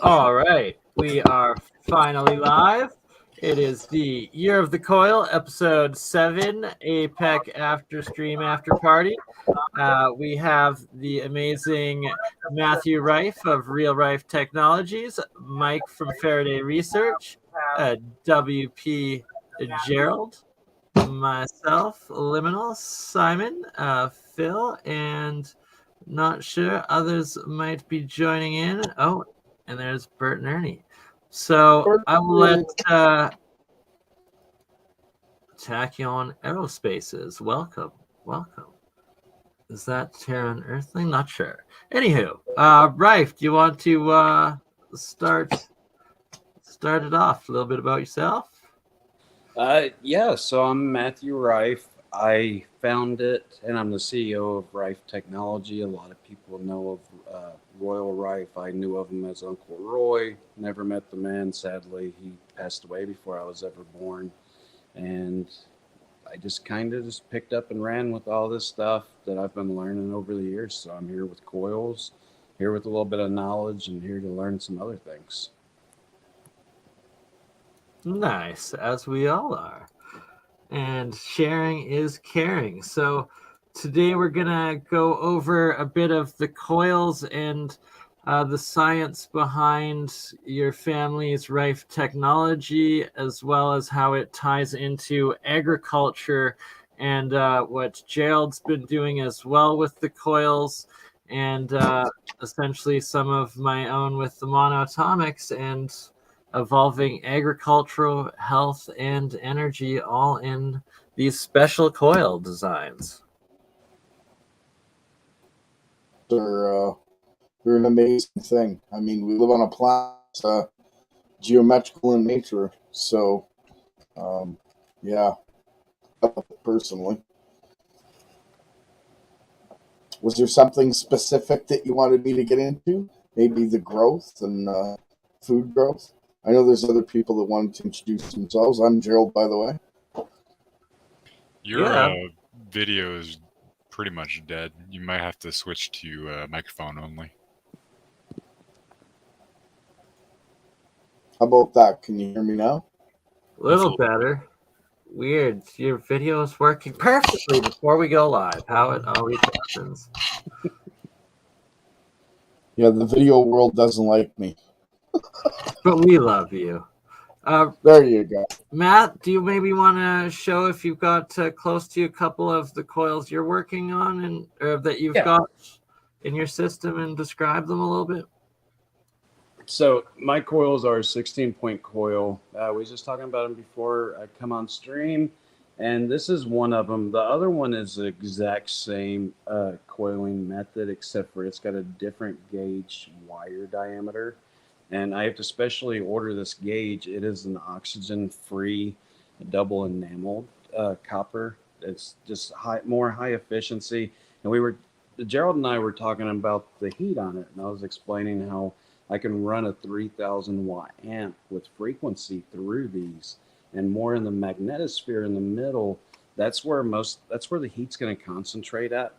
All right, we are finally live. It is the Year of the Coil, episode 7, APEC after stream after party. We have the amazing Matthew Rife of Real Rife Technologies, Mike from Faraday Research, WP Gerald, myself, Liminal, Simon, Phil, and not sure others might be joining in. Oh, and there's Bert and Ernie. So I will let Tachyon Aerospaces. Welcome. Is that Terran Earthling? Not sure. Anywho, Rife, do you want to start it off? A little bit about yourself? Yeah, so I'm Matthew Rife. I found it, and I'm the CEO of Rife Technology. A lot of people know of Royal Rife. I knew of him as Uncle Roy. Never met the man, sadly. He passed away before I was ever born. And I just kind of just picked up and ran with all this stuff that I've been learning over the years. So I'm here with coils, here with a little bit of knowledge, and here to learn some other things. Nice, as we all are. And sharing is caring. So today we're going to go over a bit of the coils and the science behind your family's Rife technology, as well as how it ties into agriculture and what Gerald's been doing as well with the coils, and essentially some of my own with the monoatomics and evolving agricultural, health, and energy all in these special coil designs. They're an amazing thing. I mean, we live on a planet geometrical in nature, so yeah, personally. Was there something specific that you wanted me to get into? Maybe the growth and food growth? I know there's other people that wanted to introduce themselves. I'm Gerald, by the way. Your video is pretty much dead. You might have to switch to microphone only. How about that? Can you hear me now? A little better. Weird. Your video is working perfectly before we go live. How it always happens. Yeah, the video world doesn't like me. But we love you. There you go. Matt, do you maybe want to show if you've got close to a couple of the coils you're working on and or that you've got in your system and describe them a little bit? So my coils are a 16-point coil. We were just talking about them before I come on stream, and this is one of them. The other one is the exact same coiling method, except for it's got a different gauge wire diameter. And I have to specially order this gauge. It is an oxygen-free, double enameled copper. It's just more high efficiency. And Gerald and I were talking about the heat on it, and I was explaining how I can run a 3,000 watt amp with frequency through these, and more in the magnetosphere in the middle. That's where the heat's going to concentrate at,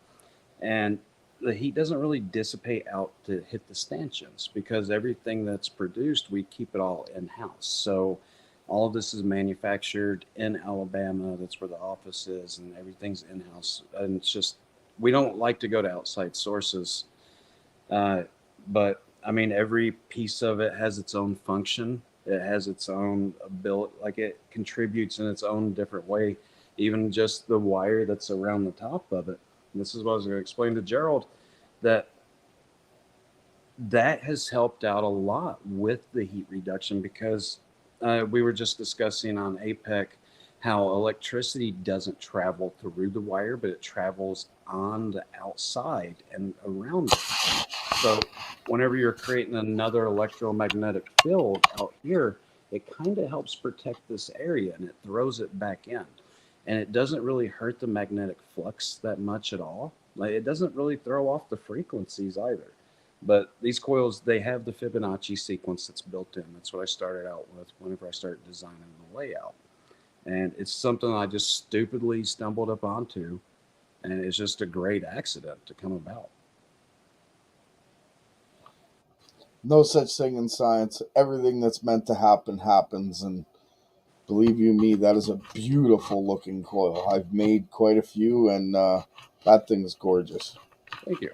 and the heat doesn't really dissipate out to hit the stanchions because everything that's produced, we keep it all in-house. So all of this is manufactured in Alabama. That's where the office is, and everything's in-house. And it's just, we don't like to go to outside sources. But I mean, every piece of it has its own function. It has its own ability, like it contributes in its own different way. Even just the wire that's around the top of it. And this is what I was going to explain to Gerald, that has helped out a lot with the heat reduction, because we were just discussing on APEC how electricity doesn't travel through the wire, but it travels on the outside and around it. So whenever you're creating another electromagnetic field out here, it kind of helps protect this area, and it throws it back in. And it doesn't really hurt the magnetic flux that much at all. Like, it doesn't really throw off the frequencies either. But these coils, they have the Fibonacci sequence that's built in. That's what I started out with whenever I started designing the layout. And it's something I just stupidly stumbled up onto, and it's just a great accident to come about. No such thing in science. Everything that's meant to happen happens, and believe you me, that is a beautiful looking coil. I've made quite a few, and that thing's gorgeous. Thank you.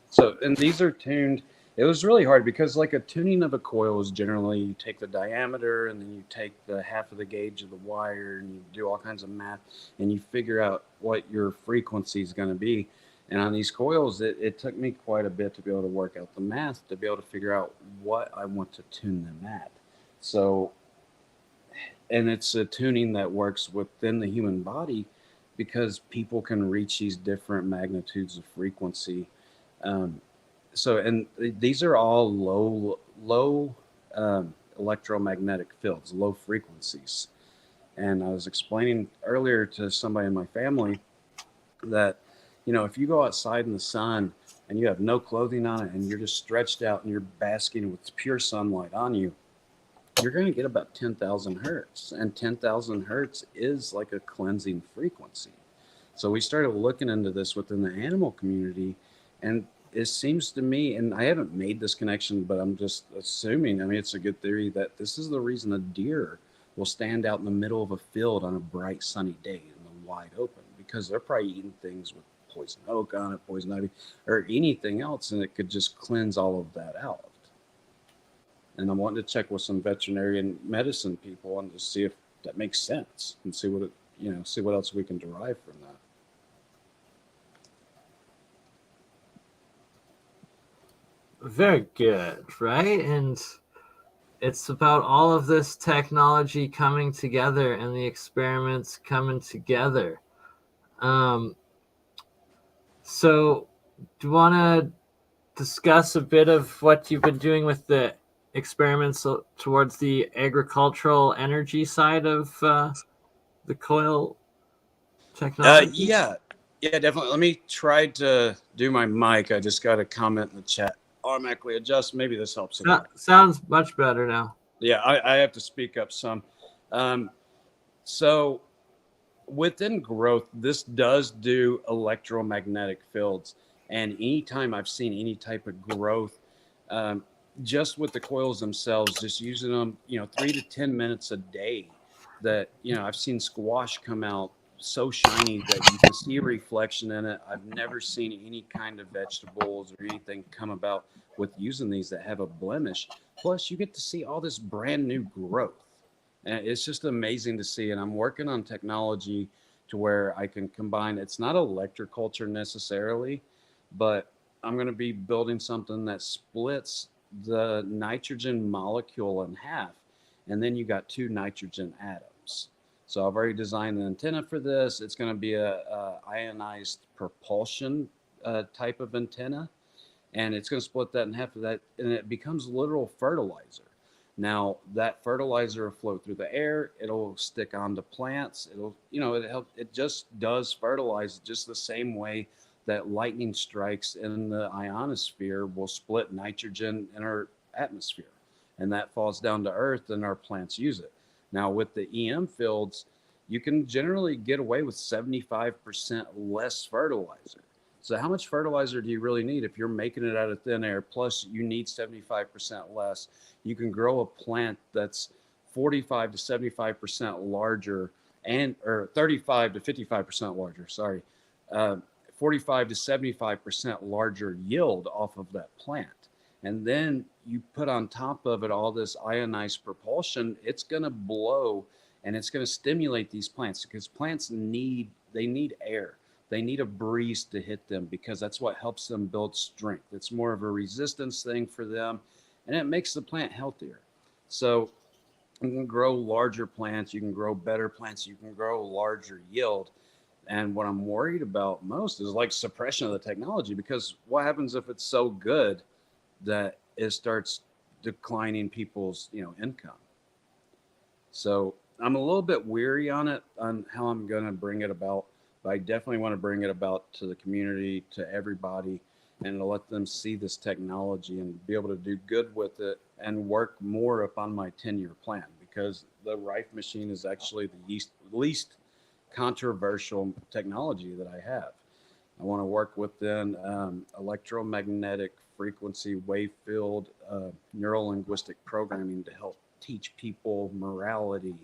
So, and these are tuned. It was really hard because like a tuning of a coil is generally you take the diameter and then you take the half of the gauge of the wire and you do all kinds of math and you figure out what your frequency is going to be. And on these coils, it took me quite a bit to be able to work out the math to be able to figure out what I want to tune them at. So, and it's a tuning that works within the human body because people can reach these different magnitudes of frequency. And these are all low electromagnetic fields, low frequencies. And I was explaining earlier to somebody in my family that, if you go outside in the sun and you have no clothing on it and you're just stretched out and you're basking with pure sunlight on you, you're going to get about 10,000 hertz. And 10,000 hertz is like a cleansing frequency. So we started looking into this within the animal community, and it seems to me, and I haven't made this connection, but I'm just assuming, it's a good theory that this is the reason a deer will stand out in the middle of a field on a bright sunny day in the wide open, because they're probably eating things with poison oak on it, poison ivy, or anything else, and it could just cleanse all of that out. And I'm wanting to check with some veterinarian medicine people and just see if that makes sense and see what else we can derive from that. Very good, right? And it's about all of this technology coming together and the experiments coming together. So do you want to discuss a bit of what you've been doing with the experiments towards the agricultural energy side of the coil technology? Yeah, definitely. Let me try to do my mic. I just got a comment in the chat. Automatically adjust. Maybe this helps. Sounds much better now. Yeah, I have to speak up some. So within growth, this does do electromagnetic fields. And anytime I've seen any type of growth, just with the coils themselves, just using them, 3 to 10 minutes a day, that, I've seen squash come out so shiny that you can see a reflection in it. I've never seen any kind of vegetables or anything come about with using these that have a blemish. Plus, you get to see all this brand new growth. And it's just amazing to see. And I'm working on technology to where I can combine, it's not electroculture necessarily, but I'm going to be building something that splits the nitrogen molecule in half. And then you got 2 nitrogen atoms. So I've already designed the antenna for this. It's going to be a ionized propulsion type of antenna. And it's going to split that in half of that. And it becomes literal fertilizer. Now that fertilizer will float through the air. It'll stick onto plants. It just does fertilize just the same way that lightning strikes in the ionosphere will split nitrogen in our atmosphere. And that falls down to earth and our plants use it. Now with the EM fields, you can generally get away with 75% less fertilizer. So how much fertilizer do you really need if you're making it out of thin air? Plus you need 75% less. You can grow a plant that's 45 to 75% larger or 35 to 55% larger, 45 to 75% larger yield off of that plant. And then you put on top of it all this ionized propulsion, it's going to blow and it's going to stimulate these plants, because plants need air. They need a breeze to hit them, because that's what helps them build strength. It's more of a resistance thing for them, and it makes the plant healthier. So you can grow larger plants, you can grow better plants, you can grow larger yield. And what I'm worried about most is like suppression of the technology, because what happens if it's so good that it starts declining people's income? So I'm a little bit weary on how I'm going to bring it about, but I definitely want to bring it about to the community, to everybody, and to let them see this technology and be able to do good with it and work more upon my 10-year plan, because the Rife machine is actually the least controversial technology that I have. I want to work within electromagnetic frequency wave field neural linguistic programming to help teach people morality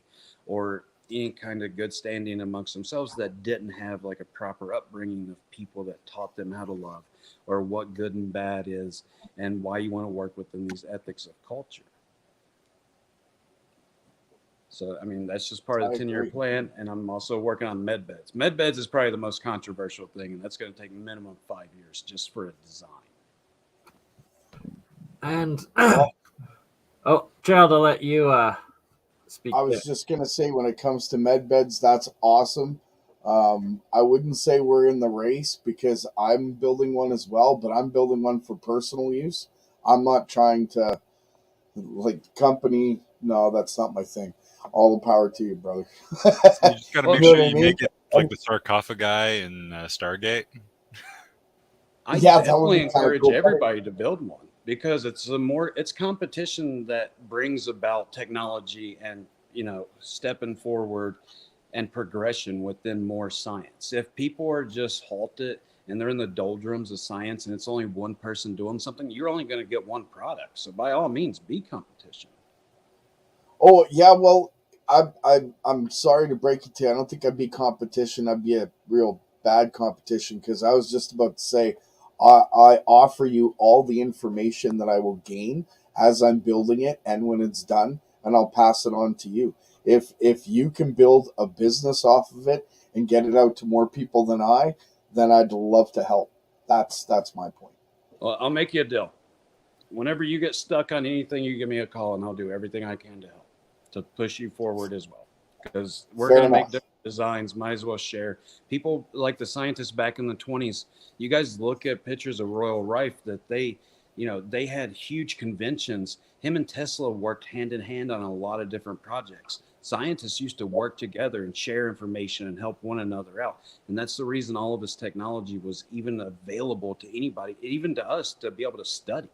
or any kind of good standing amongst themselves that didn't have like a proper upbringing of people that taught them how to love or what good and bad is and why you want to work within these ethics of culture. So, I mean, that's just part of the 10-year plan. And I'm also working on med beds. Med beds is probably the most controversial thing, and that's going to take minimum 5 years just for a design. And oh, Gerald, I'll let you speak. I was just going to say, when it comes to med beds, that's awesome. I wouldn't say we're in the race because I'm building one as well, but I'm building one for personal use. I'm not trying to, like, company. No, that's not my thing. All the power to you, brother. You just got to make sure you make it like the sarcophagi in Stargate. I definitely encourage everybody to build one because it's competition that brings about technology and, stepping forward and progression within more science. If people are just halted and they're in the doldrums of science and it's only one person doing something, you're only going to get one product. So by all means, be competition. Oh yeah, well, I'm sorry to break it to you. I don't think I'd be competition. I'd be a real bad competition because I was just about to say I offer you all the information that I will gain as I'm building it and when it's done, and I'll pass it on to you. If you can build a business off of it and get it out to more people than then I'd love to help. That's my point. Well, I'll make you a deal. Whenever you get stuck on anything, you give me a call and I'll do everything I can to help to push you forward as well. Because we're going to make different designs, might as well share. People like the scientists back in the 20s, you guys look at pictures of Royal Rife that they had huge conventions. Him and Tesla worked hand in hand on a lot of different projects. Scientists used to work together and share information and help one another out. And that's the reason all of this technology was even available to anybody, even to us, to be able to study.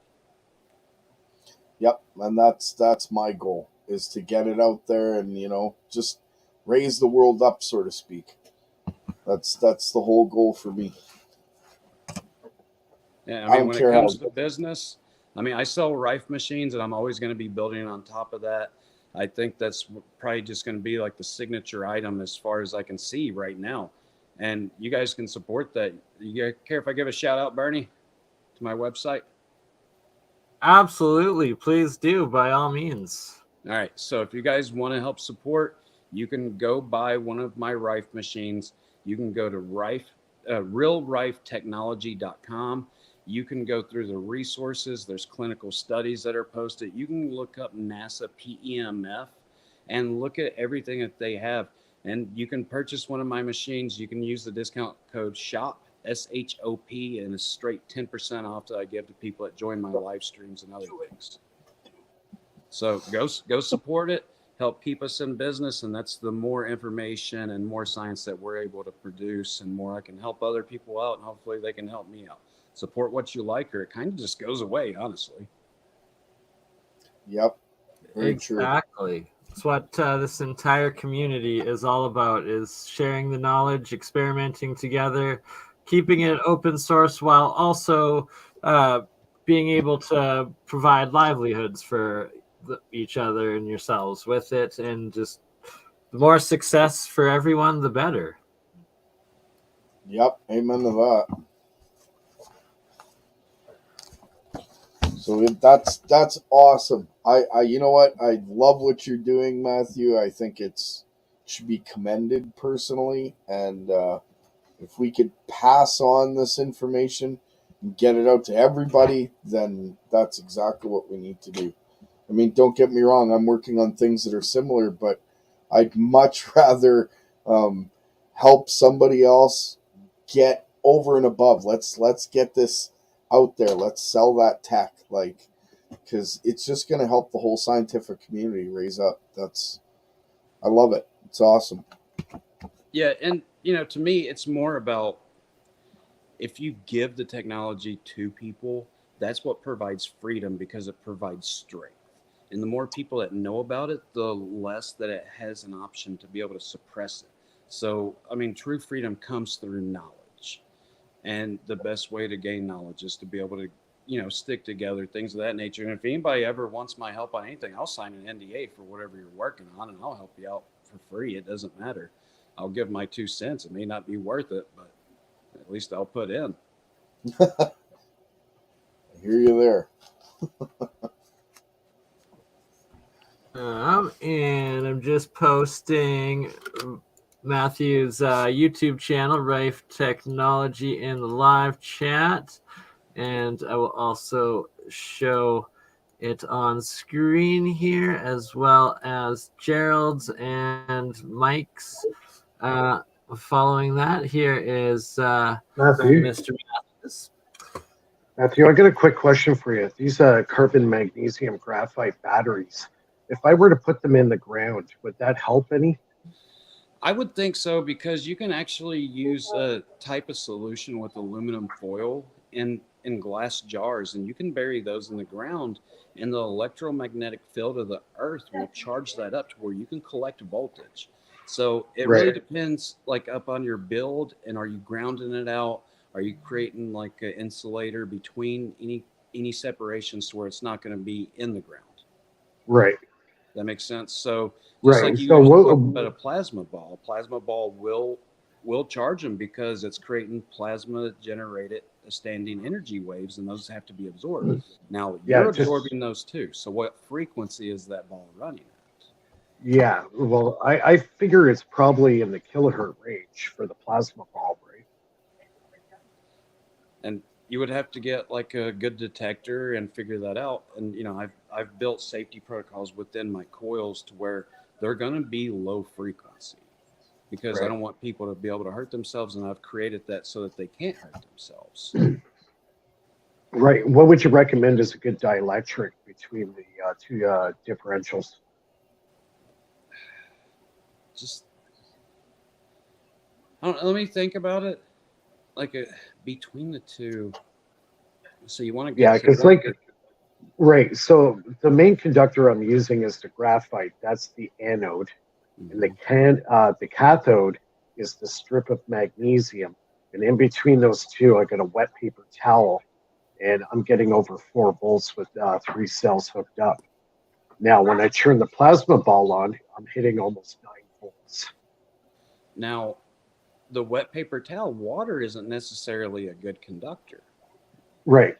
Yep, and that's my goal, is to get it out there and just raise the world up, so to speak. That's the whole goal for me. Yeah, I mean, when it comes to business, I mean, I sell Rife machines, and I'm always going to be building on top of that. I think that's probably just going to be like the signature item as far as I can see right now. And you guys can support that. You care if I give a shout out, Bernie, to my website? Absolutely. Please do, by all means. All right. So if you guys want to help support, you can go buy one of my Rife machines. You can go to realrifetechnology.com. You can go through the resources. There's clinical studies that are posted. You can look up NASA PEMF and look at everything that they have. And you can purchase one of my machines. You can use the discount code SHOP, SHOP, and it's straight 10% off that I give to people that join my live streams and other things. So go support it. Help keep us in business, and that's the more information and more science that we're able to produce, and more I can help other people out, and hopefully they can help me out. Support what you like, or it kind of just goes away, honestly. Yep. Very exactly. True. It's what this entire community is all about, is sharing the knowledge, experimenting together, keeping it open source while also being able to provide livelihoods for each other and yourselves with it. And just the more success for everyone, the better. Yep. Amen to that. So that's awesome. I you know what? I love what you're doing, Matthew. I think it should be commended personally. And if we could pass on this information and get it out to everybody, then that's exactly what we need to do. I mean, don't get me wrong. I'm working on things that are similar, but I'd much rather help somebody else get over and above. Let's get this out there. Let's sell that tech, because it's just going to help the whole scientific community raise up. I love it. It's awesome. Yeah, and to me, it's more about if you give the technology to people, that's what provides freedom, because it provides strength. And the more people that know about it, the less that it has an option to be able to suppress it. So, I mean, true freedom comes through knowledge. And the best way to gain knowledge is to be able to, stick together, things of that nature. And if anybody ever wants my help on anything, I'll sign an NDA for whatever you're working on, and I'll help you out for free. It doesn't matter. I'll give my 2 cents. It may not be worth it, but at least I'll put in. I hear you there. And I'm just posting Matthew's YouTube channel, Rife Technology, in the live chat. And I will also show it on screen here, as well as Gerald's and Mike's. Following that, here is Matthew. Mr. Matthews. Matthew, I got a quick question for you. These carbon magnesium graphite batteries, if I were to put them in the ground, would that help any? I would think so, because you can actually use a type of solution with aluminum foil in glass jars, and you can bury those in the ground, and the electromagnetic field of the earth will charge that up to where you can collect voltage. So it really depends, like, up on your build, and are you grounding it out? Are you creating like an insulator between any separations to where it's not going to be in the ground? Right. That makes sense. So just like you talked about a plasma ball will charge them because it's creating plasma generated standing energy waves, and those have to be absorbed. Now you're absorbing those too. So what frequency is that ball running at? Yeah, well, I figure it's probably in the kilohertz range for the plasma ball, right? And you would have to get like a good detector and figure that out. And I've built safety protocols within my coils to where they're going to be low frequency, because I don't want people to be able to hurt themselves, and I've created that so that they can't hurt themselves. Right. What would you recommend as a good dielectric between the two differentials? Just, let me think about it. Like between the two. So you want to get because right. So the main conductor I'm using is the graphite. That's the anode, and the cathode is the strip of magnesium. And in between those two, I got a wet paper towel, and I'm getting over 4 volts with 3 cells hooked up. Now, when I turn the plasma ball on, I'm hitting almost 9 volts. Now, the wet paper towel, water isn't necessarily a good conductor. Right.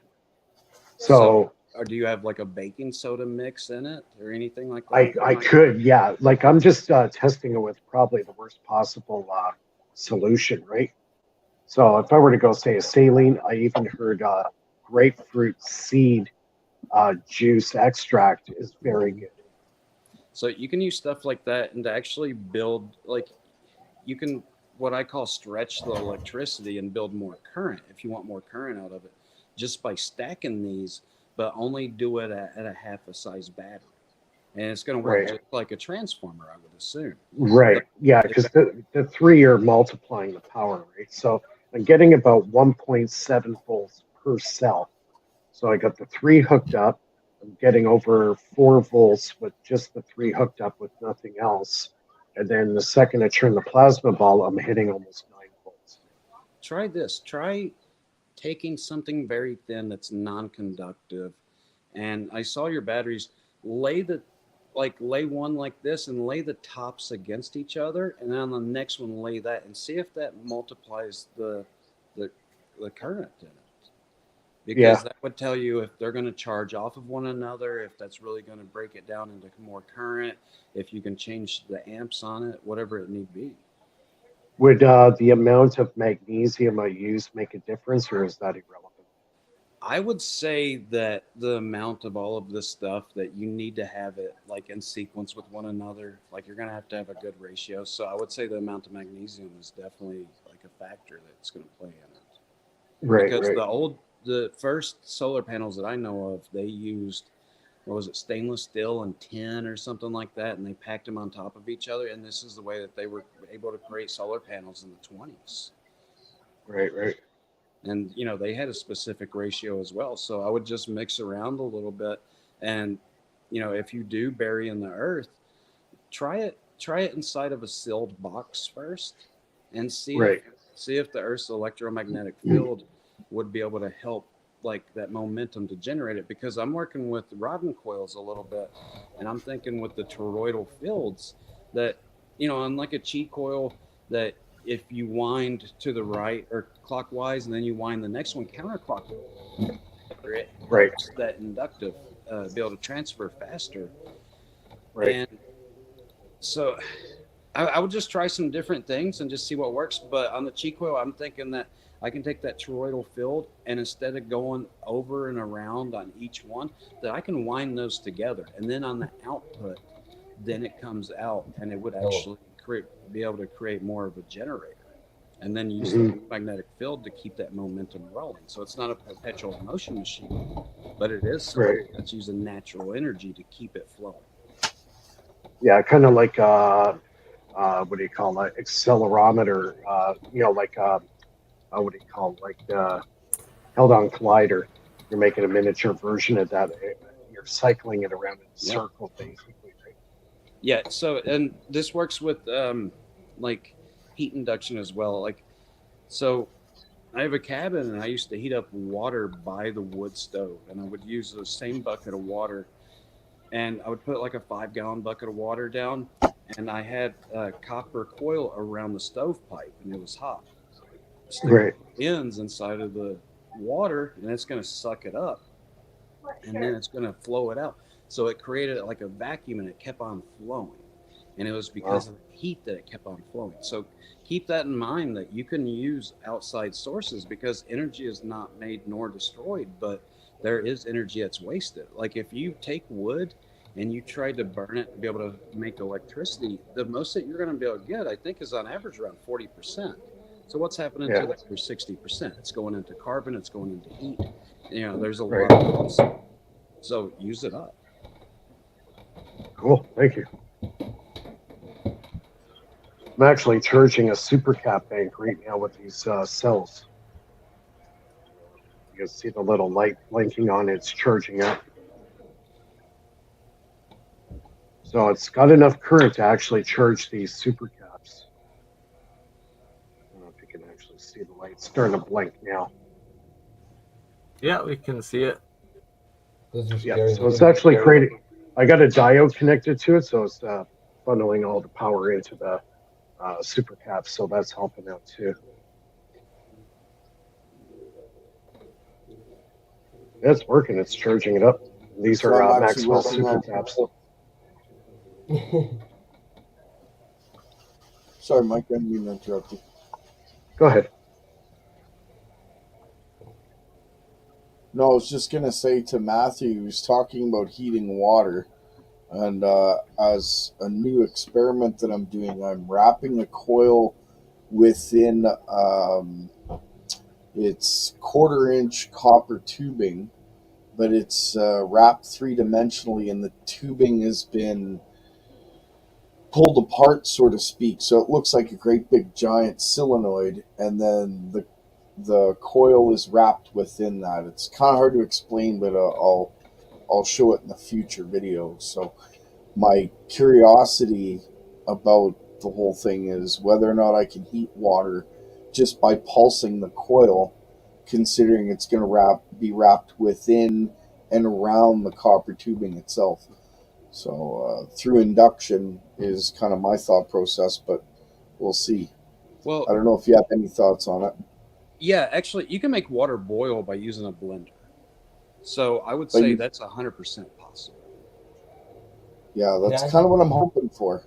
So or do you have like a baking soda mix in it or anything like that? I could, yeah. Like I'm just testing it with probably the worst possible solution, right? So if I were to go say a saline, I even heard grapefruit seed juice extract is very good. So you can use stuff like that, and to actually build, like, you can, what I call, stretch the electricity and build more current if you want more current out of it, just by stacking these, but only do it at a half a size battery. And it's going to work just like a transformer, I would assume. Right. Yeah, because the 3 are multiplying the power, right? So I'm getting about 1.7 volts per cell. So I got the 3 hooked up. I'm getting over 4 volts with just the 3 hooked up with nothing else. And then the second I turn the plasma ball, I'm hitting almost 9 volts. Try this. Try taking something very thin that's non-conductive. And I saw your batteries. Lay one like this and lay the tops against each other, and then on the next one lay that, and see if that multiplies the current in it. Because that would tell you if they're going to charge off of one another, if that's really going to break it down into more current, if you can change the amps on it, whatever it need be. Would the amount of magnesium I use make a difference, or is that irrelevant? I would say that the amount of all of this stuff, that you need to have it like in sequence with one another. Like you're going to have a good ratio. So I would say the amount of magnesium is definitely like a factor that's going to play in it. Right. Because the first solar panels that I know of, they used, what was it, stainless steel and tin or something like that, and they packed them on top of each other. And this is the way that they were able to create solar panels in the 20s. Right. And, they had a specific ratio as well. So I would just mix around a little bit. And, if you do bury in the earth, try it inside of a sealed box first and see see if the Earth's electromagnetic field would be able to help like that momentum to generate it, because I'm working with rodent coils a little bit, and I'm thinking with the toroidal fields that, you know, unlike a chi coil, that if you wind to the right or clockwise and then you wind the next one counterclockwise, it Right. helps that inductive be able to transfer faster. Right. And so I would just try some different things and just see what works. But on the chi coil, I'm thinking that I can take that toroidal field, and instead of going over and around on each one, that I can wind those together. And then on the output, then it comes out, and it would actually be able to create more of a generator. And then use the magnetic field to keep that momentum rolling. So it's not a perpetual motion machine, but it is something that's using natural energy to keep it flowing. Yeah, kind of like what do you call that? Accelerometer. You know, like what do you call it? Like held-on collider. You're making a miniature version of that. You're cycling it around in a circle, basically, right? Yeah. So, and this works with like heat induction as well. Like, so I have a cabin, and I used to heat up water by the wood stove, and I would use the same bucket of water, and I would put like a 5-gallon bucket of water down, and I had a copper coil around the stovepipe, and it was hot. So I stick ends inside of the water, and it's going to suck it up, and then it's going to flow it out. So it created like a vacuum, and it kept on flowing. And it was because of the heat that it kept on flowing. So keep that in mind, that you can use outside sources, because energy is not made nor destroyed, but there is energy that's wasted. Like if you take wood and you try to burn it to be able to make electricity, the most that you're going to be able to get, I think, is on average around 40%. So what's happening to that for 60%? It's going into carbon, it's going into heat. You know, there's a lot of loss. So use it up. Cool, thank you. I'm actually charging a supercap bank right now with these cells. You can see the little light blinking on it. It's charging up. So it's got enough current to actually charge these supercaps. I don't know if you can actually see the light. It's starting to blink now. Yeah, we can see it. Yeah, so it's actually creating. I got a diode connected to it, so it's funneling all the power into the supercaps, so that's helping out too. Yeah, it's working. It's charging it up. These are Maxwell supercaps. Sorry, Mike, I didn't mean to interrupt you. Go ahead. No, I was just going to say to Matthew, he was talking about heating water. And as a new experiment that I'm doing, I'm wrapping a coil within its 1/4-inch copper tubing, but it's wrapped 3-dimensionally, and the tubing has been pulled apart, so to speak. So it looks like a great big giant solenoid, and then the coil is wrapped within that. It's kind of hard to explain, but I'll show it in the future video. So my curiosity about the whole thing is whether or not I can heat water just by pulsing the coil, considering it's going to be wrapped within and around the copper tubing itself. So through induction is kind of my thought process, but we'll see. Well, I don't know if you have any thoughts on it. Yeah, actually, you can make water boil by using a blender. So I would say that's 100% possible. Yeah, that's kind of what I'm hoping for.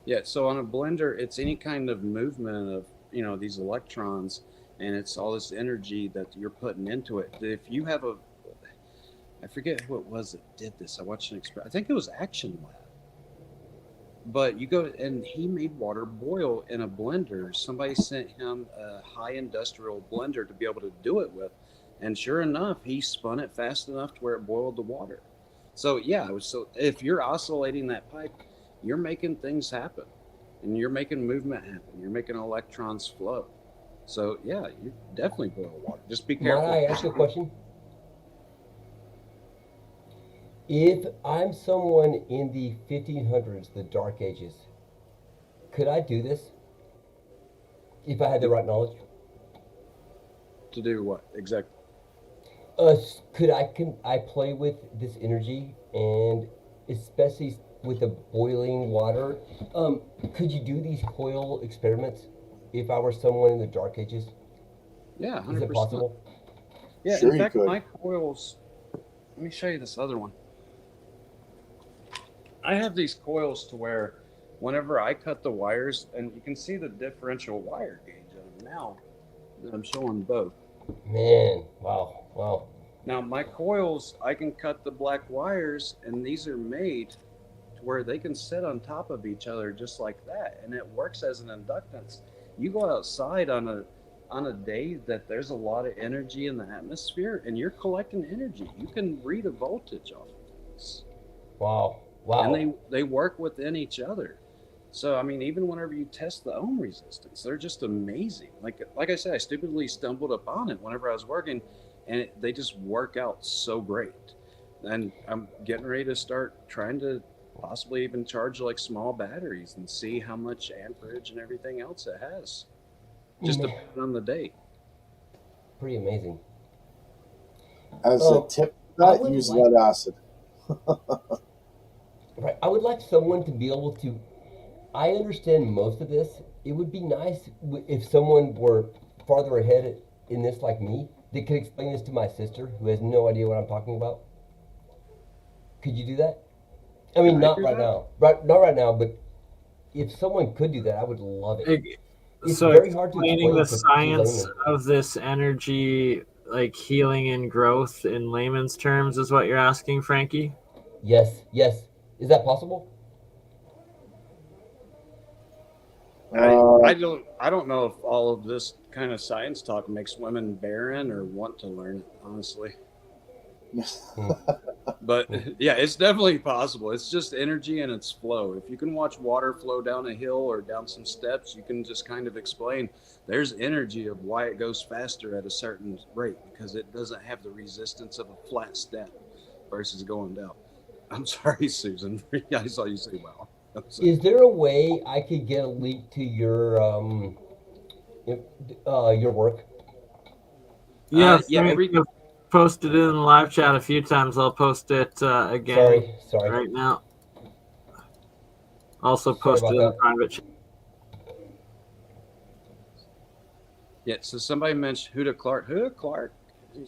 Yeah, so on a blender, it's any kind of movement of, you know, these electrons, and it's all this energy that you're putting into it. If you have I forget who it was that did this. I watched an experiment. I think it was Action Lab. But you go, and he made water boil in a blender. Somebody sent him a high industrial blender to be able to do it with. And sure enough, he spun it fast enough to where it boiled the water. So yeah, so if you're oscillating that pipe, you're making things happen, and you're making movement happen. You're making electrons flow. So yeah, you definitely boil water. Just be careful. Might I ask you a question? If I'm someone in the 1500s, the Dark Ages, could I do this? if I had the right knowledge. To do what exactly? Can I play with this energy, and especially with the boiling water? Could you do these coil experiments if I were someone in the Dark Ages? Yeah, Is 100%. it possible? Yeah, Sure in you fact, could. my coils. Let me show you this other one. I have these coils to where whenever I cut the wires, and you can see the differential wire gauge of them now that I'm showing both. Man, wow, wow. Now my coils, I can cut the black wires, and these are made to where they can sit on top of each other just like that, and it works as an inductance. You go outside on a day that there's a lot of energy in the atmosphere, and you're collecting energy. You can read a voltage off of this. Wow. Wow. And they work within each other. So I mean, even whenever you test the ohm resistance, they're just amazing. Like I said, I stupidly stumbled upon it whenever I was working, and they just work out so great. And I'm getting ready to start trying to possibly even charge like small batteries and see how much amperage and everything else it has, just Man, depending on the day. pretty amazing. As a tip, I that would use like- lead acid. Right. I would like someone to be able to. I understand most of this. It would be nice if someone were farther ahead in this, like me, that could explain this to my sister, who has no idea what I'm talking about. Could you do that? I mean, Can I not do right that? now. Not right now, but if someone could do that, I would love it. It's So very hard to explaining explain the to science laymen. of this energy, like healing and growth in layman's terms, is what you're asking, Frankie? Yes, yes. Is that possible? I don't know if all of this kind of science talk makes women barren or want to learn it, honestly. But yeah, it's definitely possible. It's just energy and its flow. If you can watch water flow down a hill or down some steps, you can just kind of explain there's energy of why it goes faster at a certain rate, because it doesn't have the resistance of a flat step versus going down. I'm sorry, Susan. I saw you say wow. Is there a way I could get a link to your work? Yeah, yeah, Frank have posted it in the live chat a few times. I'll post it again Sorry. right now. Also Sorry posted about in the that. private chat. Yeah, so somebody mentioned Huda Clark. Huda Clark,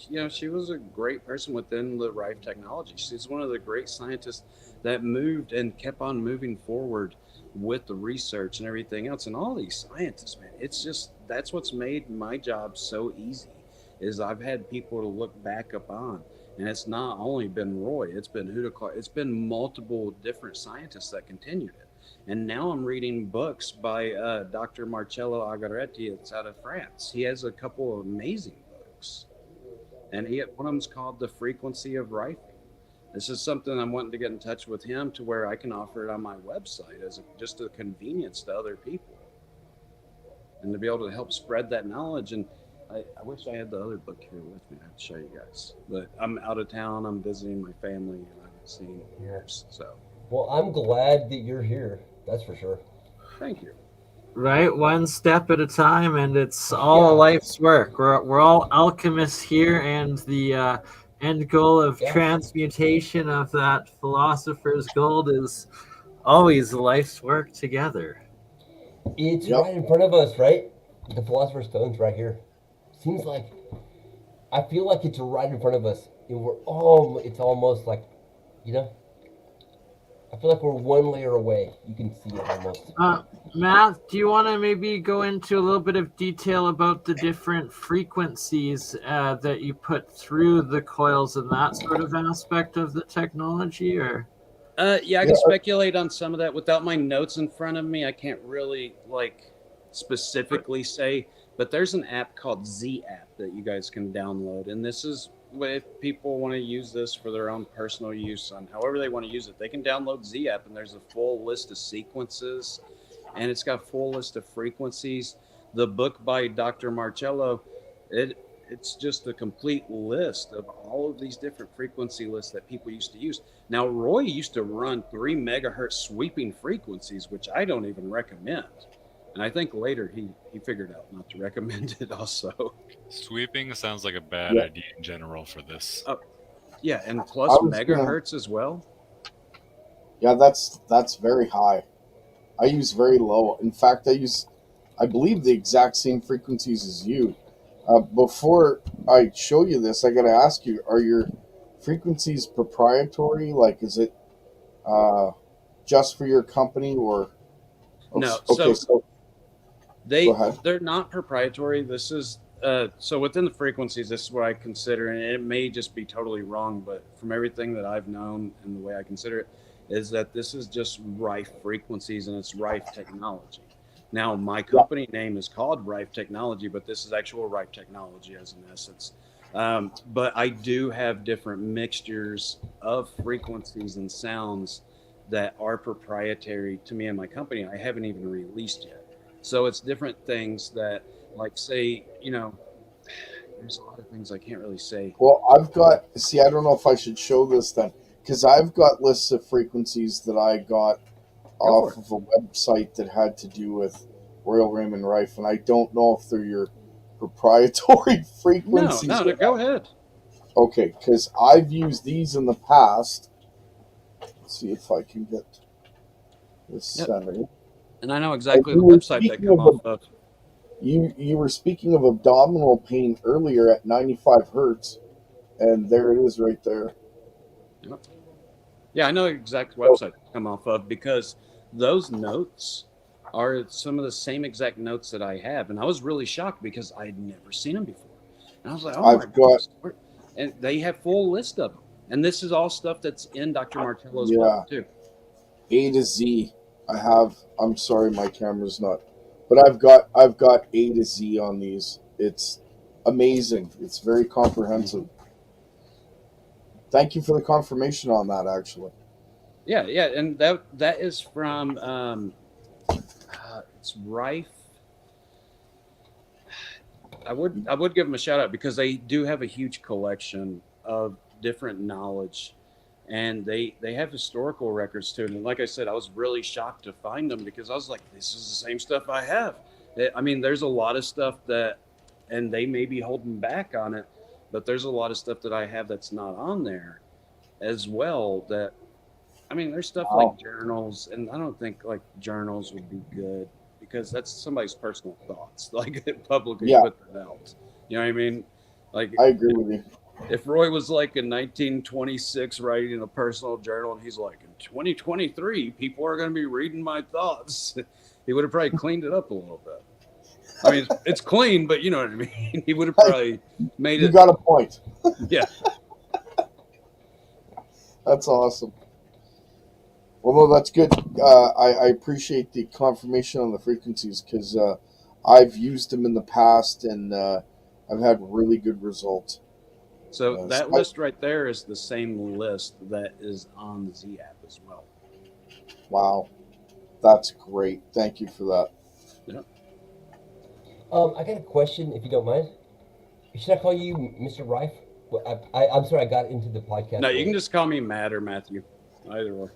you know, she was a great person within the Rife technology. She's one of the great scientists that moved and kept on moving forward with the research and everything else. And all these scientists, man, it's just, that's what's made my job so easy, is I've had people to look back upon. And it's not only been Roy, it's been Huda Clark, it's been multiple different scientists that continued it. And now I'm reading books by Dr. Marcello Agaretti. It's out of France. He has a couple of amazing books. And one of them's called The Frequency of Rife. This is something I'm wanting to get in touch with him to where I can offer it on my website as just a convenience to other people. And to be able to help spread that knowledge. And I wish I had the other book here with me. I'd show you guys. But I'm out of town. I'm visiting my family, and I haven't seen years. So. Well, I'm glad that you're here. That's for sure. Thank you. Right, one step at a time, and it's all life's work. We're all alchemists here, and the end goal of transmutation of that philosopher's gold is always life's work together. It's right in front of us, right? The Philosopher's Stone's right here. Seems like, I feel like it's right in front of us. And it's almost like, you know, I feel like we're one layer away. You can see it almost. Matt, do you want to maybe go into a little bit of detail about the different frequencies that you put through the coils and that sort of aspect of the technology, or? Yeah, I can speculate on some of that without my notes in front of me. I can't really specifically say, but there's an app called Z app that you guys can download, and this is if people want to use this for their own personal use on however they want to use it, they can download Z app, and there's a full list of sequences, and it's got a full list of frequencies. The book by Dr. Marcello, it's just a complete list of all of these different frequency lists that people used to use. Now, Roy used to run 3 megahertz sweeping frequencies, which I don't even recommend. And I think later he figured out not to recommend it also. Sweeping sounds like a bad Yeah. idea in general for this. Yeah, and I plus was gonna- megahertz as well. Yeah, that's very high. I use very low. In fact, I believe, the exact same frequencies as you. Before I show you this, I got to ask you: are your frequencies proprietary? Like, is it just for your company, or No, okay? So go ahead. they're not proprietary. This is so within the frequencies, this is what I consider, and it may just be totally wrong, but from everything that I've known and the way I consider it, is that this is just Rife frequencies and it's Rife technology. Now, my company name is called Rife Technology, but this is actual Rife technology as an essence. But I do have different mixtures of frequencies and sounds that are proprietary to me and my company. I haven't even released yet. So it's different things that, like, say, there's a lot of things I can't really say. Well, I've got. See, I don't know if I should show this then, because I've got lists of frequencies that I got off of a website that had to do with Royal Raymond Rife, and I don't know if they're your proprietary frequencies. No, go ahead. Okay, because I've used these in the past. Let's see if I can get this centered. And I know exactly And the you were website they speaking come of off of. You were speaking of abdominal pain earlier at 95 hertz, and there it is right there. Yeah, I know the exact website they come off of, because those notes are some of the same exact notes that I have. And I was really shocked because I had never seen them before. And I was like, oh I've my got- goodness. And they have full list of them. And this is all stuff that's in Dr. Martello's book too. A to Z. I'm sorry, my camera's not, but I've got A to Z on these. It's amazing. It's very comprehensive. Thank you for the confirmation on that. Actually, Yeah, and that is from it's Rife. I would give them a shout out because they do have a huge collection of different knowledge, and they have historical records too. And like I said, I was really shocked to find them because I was like, this is the same stuff I have. I mean, there's a lot of stuff that, and they may be holding back on it, but there's a lot of stuff that I have that's not on there as well. That, I mean, there's stuff like journals, and I don't think like journals would be good because that's somebody's personal thoughts, like publicly put that out. You know what I mean? Like, I agree with you. If Roy was like in 1926 writing a personal journal and he's like, in 2023, people are going to be reading my thoughts, he would have probably cleaned it up a little bit. I mean, it's clean, but you know what I mean? He would have probably made it. You got a point. Yeah. That's awesome. Well, no, that's good. I appreciate the confirmation on the frequencies because I've used them in the past and I've had really good results. So that list right there is the same list that is on the Z app as well. Wow. That's great. Thank you for that. Yeah. I got a question, if you don't mind. Should I call you Mr. Rife? Well, I'm sorry, I got into the podcast. No, you can just call me Matt or Matthew. Either or.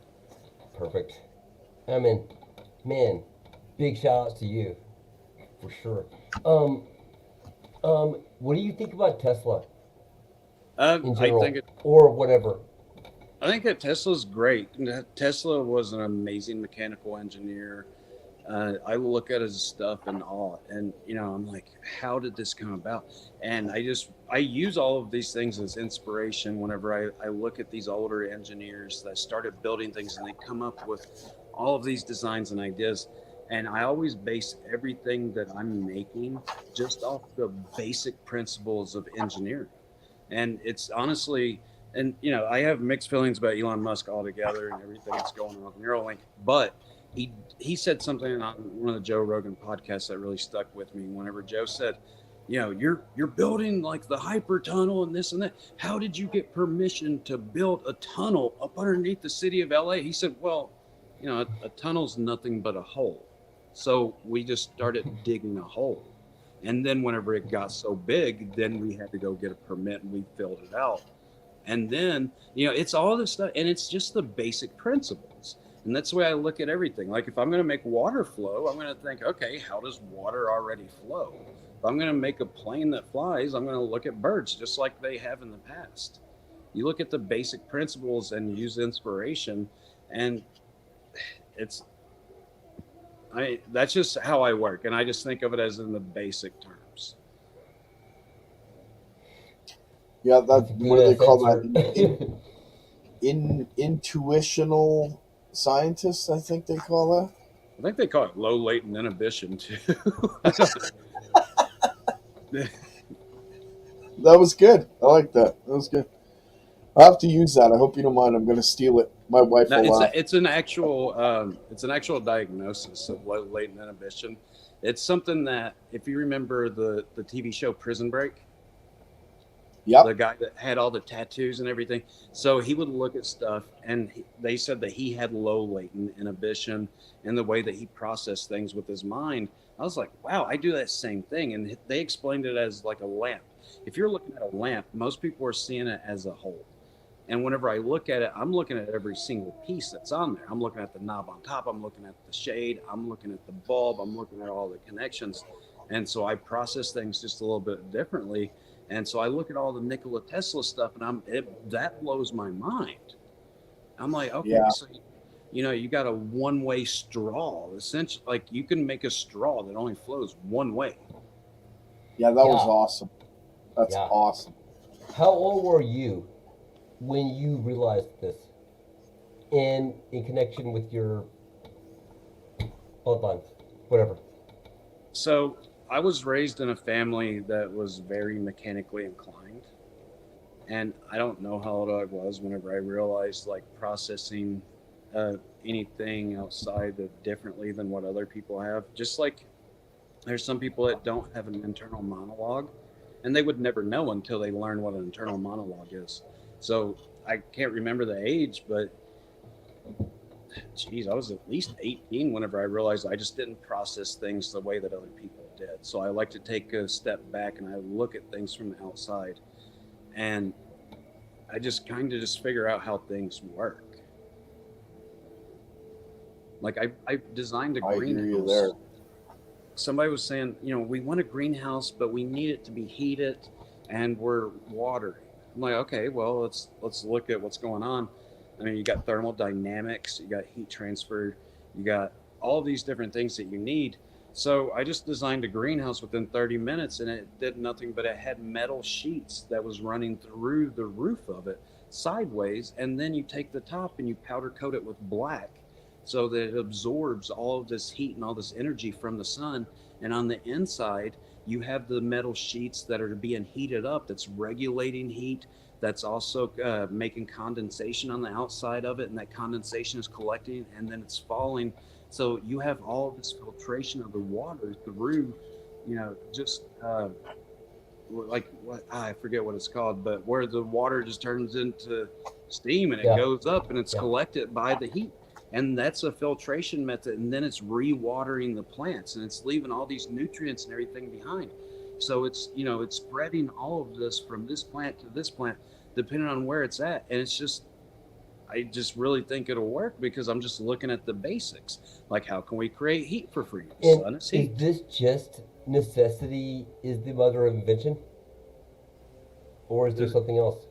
Perfect. I mean, man, big shout outs to you, for sure. What do you think about Tesla? In general, or whatever. I think that Tesla's great. Tesla was an amazing mechanical engineer. I look at his stuff in awe, and I'm like, how did this come about? And I use all of these things as inspiration whenever I look at these older engineers that started building things, and they come up with all of these designs and ideas. And I always base everything that I'm making just off the basic principles of engineering. And it's honestly, and I have mixed feelings about Elon Musk altogether and everything that's going on with Neuralink, but he said something on one of the Joe Rogan podcasts that really stuck with me. Whenever Joe said, you're building like the hyper tunnel and this and that. How did you get permission to build a tunnel up underneath the city of LA? He said, well, a tunnel's nothing but a hole. So we just started digging a hole. And then whenever it got so big, then we had to go get a permit and we filled it out. And then, it's all this stuff, and it's just the basic principles. And that's the way I look at everything. Like if I'm going to make water flow, I'm going to think, okay, how does water already flow? If I'm going to make a plane that flies, I'm going to look at birds just like they have in the past. You look at the basic principles and use inspiration, and it's that's just how I work, and I just think of it as in the basic terms. Yeah, That's that a what do they good call answer. that? Intuitional scientists, I think they call that. I think they call it low latent inhibition too. That was good. I like that. That was good. I'll have to use that. I hope you don't mind. I'm going to steal it. My wife No, will laugh. it's an actual diagnosis of low latent inhibition. It's something that, if you remember the TV show Prison Break, Yep. the guy that had all the tattoos and everything. So he would look at stuff, and they said that he had low latent inhibition in the way that he processed things with his mind. I was like, wow, I do that same thing. And they explained it as like a lamp. If you're looking at a lamp, most people are seeing it as a whole. And whenever I look at it, I'm looking at every single piece that's on there. I'm looking at the knob on top. I'm looking at the shade. I'm looking at the bulb. I'm looking at all the connections. And so I process things just a little bit differently. And so I look at all the Nikola Tesla stuff, and that blows my mind. I'm like, okay, Yeah. so you got a one-way straw. Essentially, like you can make a straw that only flows one way. Yeah, that was awesome. That's Yeah. awesome. How old were you when you realized this? In connection with your bloodline, whatever. So I was raised in a family that was very mechanically inclined. And I don't know how old I was whenever I realized like processing anything outside of differently than what other people have. Just like there's some people that don't have an internal monologue, and they would never know until they learn what an internal monologue is. So I can't remember the age, but geez, I was at least 18 whenever I realized I just didn't process things the way that other people did. So I like to take a step back and I look at things from the outside, and I just kind of just figure out how things work. Like I designed a I hear greenhouse. you there. Somebody was saying, we want a greenhouse, but we need it to be heated, and we're watering. I'm like, okay, well, let's look at what's going on. I mean, you got thermodynamics, you got heat transfer, you got all these different things that you need. So I just designed a greenhouse within 30 minutes, and it did nothing but it had metal sheets that was running through the roof of it sideways, and then you take the top and you powder coat it with black so that it absorbs all of this heat and all this energy from the sun. And on the inside, you have the metal sheets that are being heated up, that's regulating heat, that's also making condensation on the outside of it, and that condensation is collecting and then it's falling. So you have all of this filtration of the water through, just like I forget what it's called, but where the water just turns into steam and it goes up and it's collected by the heat. And that's a filtration method, and then it's re-watering the plants, and it's leaving all these nutrients and everything behind. So it's it's spreading all of this from this plant to this plant, depending on where it's at. And I just really think it'll work because I'm just looking at the basics, like how can we create heat for free? And Sun is heat. is this just necessity is the mother of invention, or is there something else?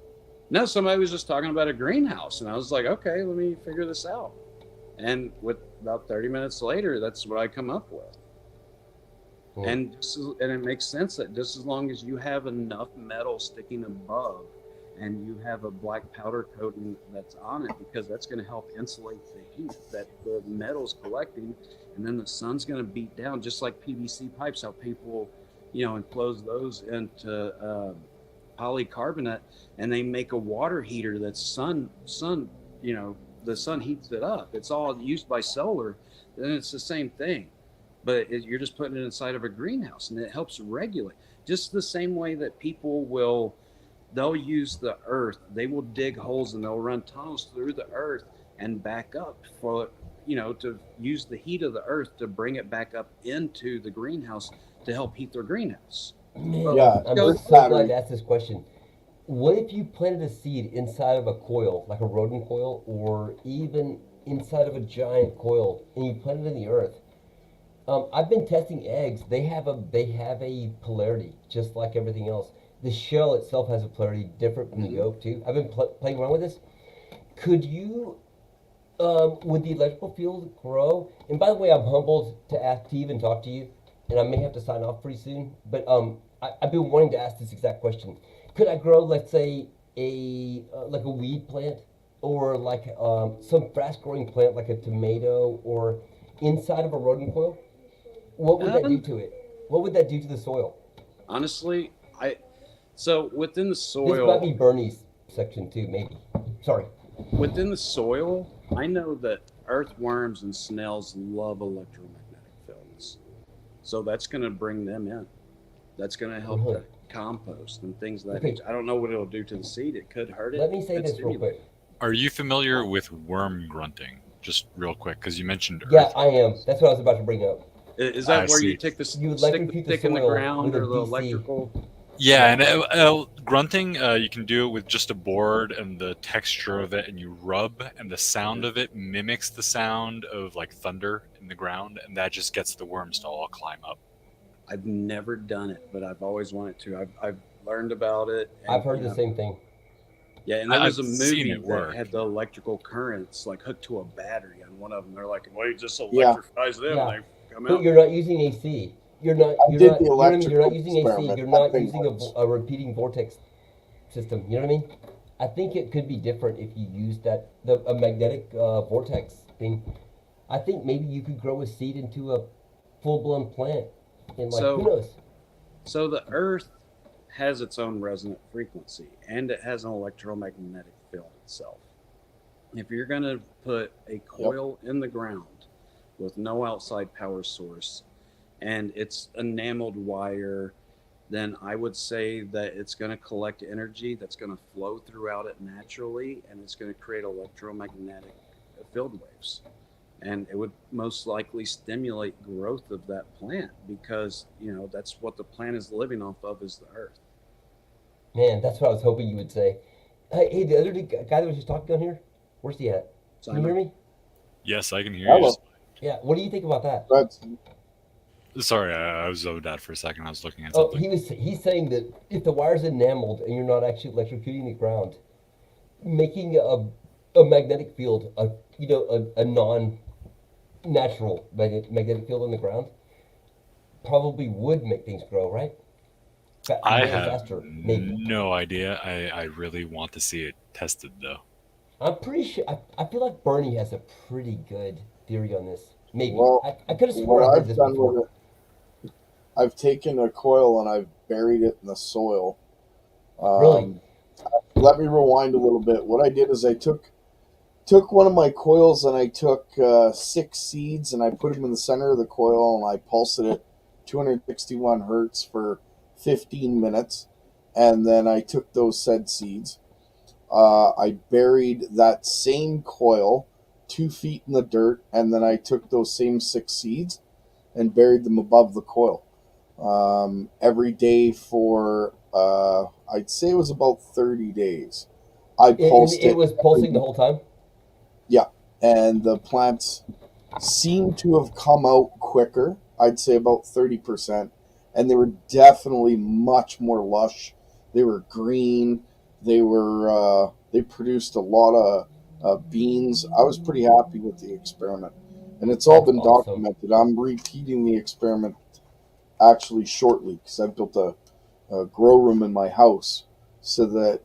No, somebody was just talking about a greenhouse, and I was like, okay, let me figure this out. And with about 30 minutes later, that's what I come up with. And it makes sense that just as long as you have enough metal sticking above and you have a black powder coating that's on it, because that's going to help insulate the heat that the metal's collecting, and then the sun's going to beat down, just like PVC pipes, how people, enclose those into polycarbonate, and they make a water heater that's sun, the sun heats it up. It's all used by solar, and it's the same thing. But you're just putting it inside of a greenhouse, and it helps regulate. Just the same way that people they'll use the earth. They will dig holes and they'll run tunnels through the earth and back up for, to use the heat of the earth to bring it back up into the greenhouse to help heat their greenhouse. Man, Yeah, I'm earth so glad battery. to ask this question. What if you planted a seed inside of a coil, like a rodent coil, or even inside of a giant coil and you plant it in the earth. I've been testing eggs. They have a polarity, just like everything else. The shell itself has a polarity different from the yolk too. I've been playing around with this. Could you, would the electrical field grow? And by the way, I'm humbled to even talk to you, and I may have to sign off pretty soon. But I've been wanting to ask this exact question. Could I grow, let's say, like a weed plant, or like some fast-growing plant like a tomato, or inside of a rodent coil? What would that do to it? What would that do to the soil? Honestly, so within the This might soil, be BurnEye's section too, maybe. Sorry. within the soil, I know that earthworms and snails love electromagnetic fields. So that's going to bring them in. That's going to help the compost and things of that nature. I don't know what it'll do to the seed. It could hurt it. Let me say Could this real stimulate quick. Are you familiar with worm grunting? Just real quick, because you mentioned Yeah, earth. I am. That's what I was about to bring up. Is that I where you see. take the You stick electrocute the stick in the soil ground with a or the DC. electrical? Yeah, and grunting, you can do it with just a board and the texture of it, and you rub, and the sound of it mimics the sound of like thunder in the ground, and that just gets the worms to all climb up. I've never done it, but I've always wanted to. I've learned about it. And, I've heard the same thing. Yeah, and there was I've a seen movie it that work. had the electrical currents like hooked to a battery on one of them. They're like, well, you just Yeah. electrifies them, Yeah. and they come But out. you're not using AC. You're not. I You're did not. the You know what I mean? You're not electrical using AC. experiment. You're That not thing using works. a repeating vortex system. You know what I mean? I think it could be different if you use a magnetic vortex thing. I think maybe you could grow a seed into a full-blown plant, and like who knows? So the Earth has its own resonant frequency, and it has an electromagnetic field itself. If you're going to put a coil in the ground with no outside power source, and it's enameled wire, then I would say that it's going to collect energy that's going to flow throughout it naturally, and it's going to create electromagnetic field waves. And it would most likely stimulate growth of that plant because, that's what the plant is living off of, is the earth. Man, that's what I was hoping you would say. Hey, the other guy that was just talking on here, where's he at? Can you hear me? Yes, I can hear Hello. Yeah. What do you think about that? you. Sorry, I was zoned out for a second. I was looking at Oh, something. he's saying that if the wire's enameled and you're not actually electrocuting the ground, making a magnetic field, a non-natural magnetic field in the ground, probably would make things grow, right? I More have faster, maybe. no idea. I really want to see it tested, though. I'm pretty sure. I feel like BurnEye has a pretty good theory on this. Maybe. Well, I could have sworn I what heard I've this done before. with it, I've taken a coil and I've buried it in the soil. Really? Let me rewind a little bit. What I did is I took one of my coils and I took 6 seeds and I put them in the center of the coil and I pulsed it at 261 hertz for 15 minutes. And then I took those said seeds. I buried that same coil 2 feet in the dirt, and then I took those same 6 seeds and buried them above the coil. Every day for, I'd say it was about 30 days. I pulsed It was pulsing the whole time? Yeah, and the plants seem to have come out quicker. I'd say about 30%, and they were definitely much more lush. They were green. They produced a lot of beans. I was pretty happy with the experiment, and it's all been awesome. documented. I'm repeating the experiment actually shortly because I built a grow room in my house so that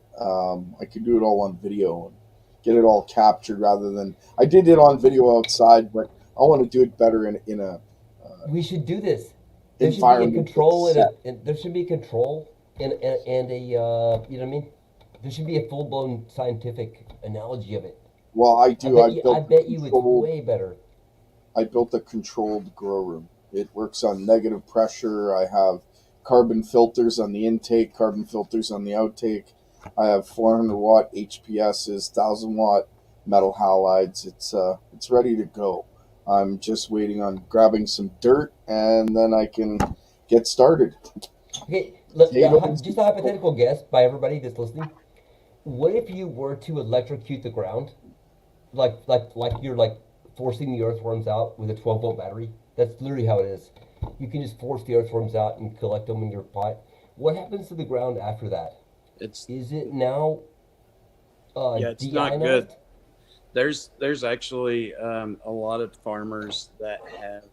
I could do it all on video and get it all captured rather than I did it on video outside, but I want to do it better in a we should do this. There should be a environment. control and there should be a control and a you know what I mean? There should be a full blown scientific analogy of it. Well, I do. I bet you it's way better. I built a controlled grow room. It works on negative pressure. I have carbon filters on the intake, carbon filters on the outtake. I have 400 watt HPSs, 1000 watt metal halides. It's ready to go. I'm just waiting on grabbing some dirt, and then I can get started. Okay, just a hypothetical guess by everybody that's listening. What if you were to electrocute the ground like you're like forcing the earthworms out with a 12-volt battery. That's literally how it is. You can just force the earthworms out and collect them in your pot. What happens to the ground after that? Is it now it's not good. deionized? There's actually a lot of farmers that have.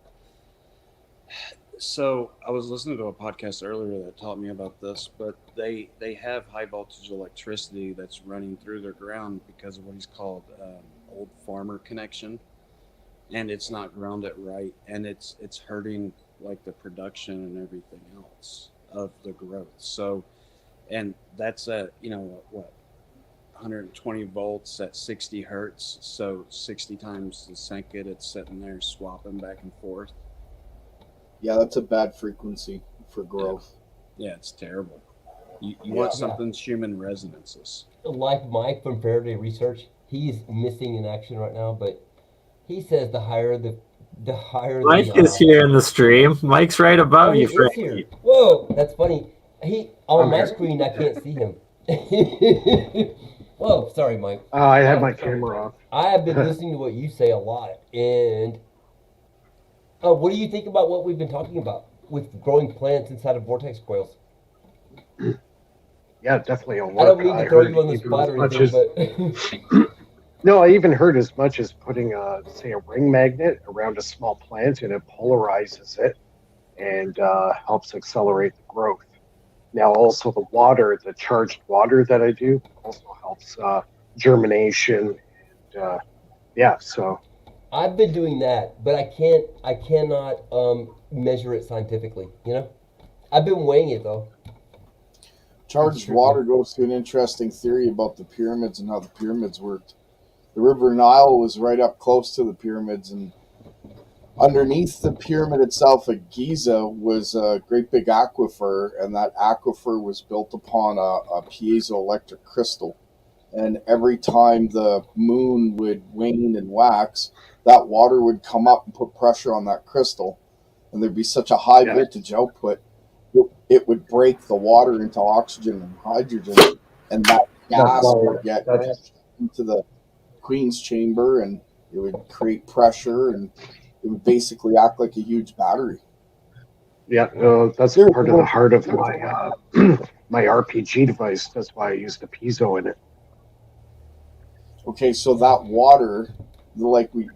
So I was listening to a podcast earlier that taught me about this, but they have high voltage electricity that's running through their ground because of what he's called old farmer connection, and it's not grounded right, and it's hurting like the production and everything else of the growth. So, and that's at what 120 volts at 60 hertz, so 60 times the second it's sitting there swapping back and forth. Yeah, that's a bad frequency for growth. Yeah, it's terrible. You want something's human resonances. Like Mike from Faraday Research, he's missing in action right now, but he says the higher Mike is here in the stream. Mike's right above you, Frankie. Frankie. Whoa, that's funny. He on my screen I can't see him. Whoa, sorry, Mike. I have my camera off. I have been listening to what you say a lot, and what do you think about what we've been talking about with growing plants inside of vortex coils? Yeah, definitely a work. I don't mean to throw you on the spot or anything, but no, I even heard as much as putting say a ring magnet around a small plant, and it polarizes it and helps accelerate the growth. Now, also the water, the charged water that I do, also helps germination. And so I've been doing that, but I cannot measure it scientifically. I've been weighing it though. Charged water goes to an interesting theory about the pyramids and how the pyramids worked. The River Nile was right up close to the pyramids, and underneath the pyramid itself at Giza was a great big aquifer, and that aquifer was built upon a piezoelectric crystal. And every time the moon would wane and wax, that water would come up and put pressure on that crystal, and there'd be such a high voltage output, it would break the water into oxygen and hydrogen, and that gas would get into the Queen's chamber, and it would create pressure, and it would basically act like a huge battery. Yeah, that's part of the heart of my my RPG device. That's why I use the piezo in it. Okay, so that water, like we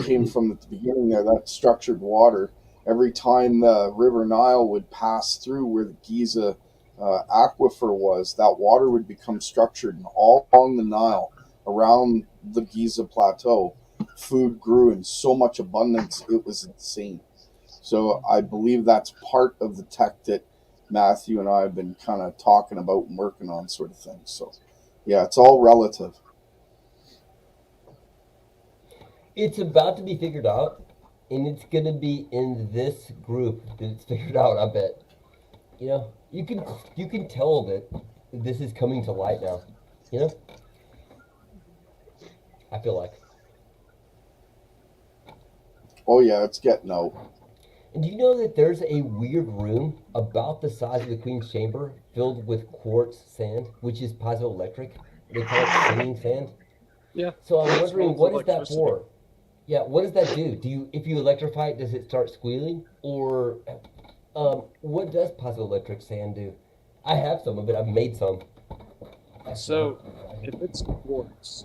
came from at the beginning there, that structured water, every time the River Nile would pass through where the Giza aquifer was, that water would become structured, and all along the Nile, around the Giza plateau, food grew in so much abundance, it was insane. So I believe that's part of the tech that Matthew and I have been kind of talking about and working on, sort of thing. So yeah, it's all relative. It's about to be figured out, and it's going to be in this group that it's figured out, I bet. You can tell that this is coming to light now, I feel like. Oh yeah, it's getting out. And do you know that there's a weird room about the size of the Queen's chamber filled with quartz sand, which is piezoelectric? They call it singing sand. Yeah. So I'm wondering, what is that for? Yeah, what does that do? If you electrify it, does it start squealing? Or what does piezoelectric sand do? I have some of it. I've made some. So if it's quartz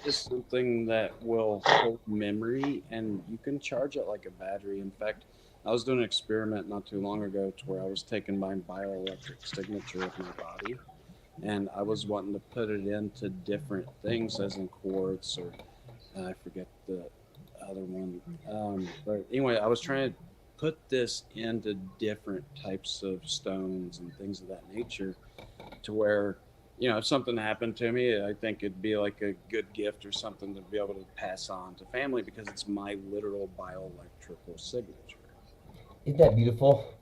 is something that will hold memory, and you can charge it like a battery. In fact, I was doing an experiment not too long ago to where I was taking my bioelectric signature of my body, and I was wanting to put it into different things, as in quartz, or I forget the other one. But anyway, I was trying to put this into different types of stones and things of that nature, to where, if something happened to me, I think it'd be like a good gift or something to be able to pass on to family, because it's my literal bioelectrical signature. Isn't that beautiful?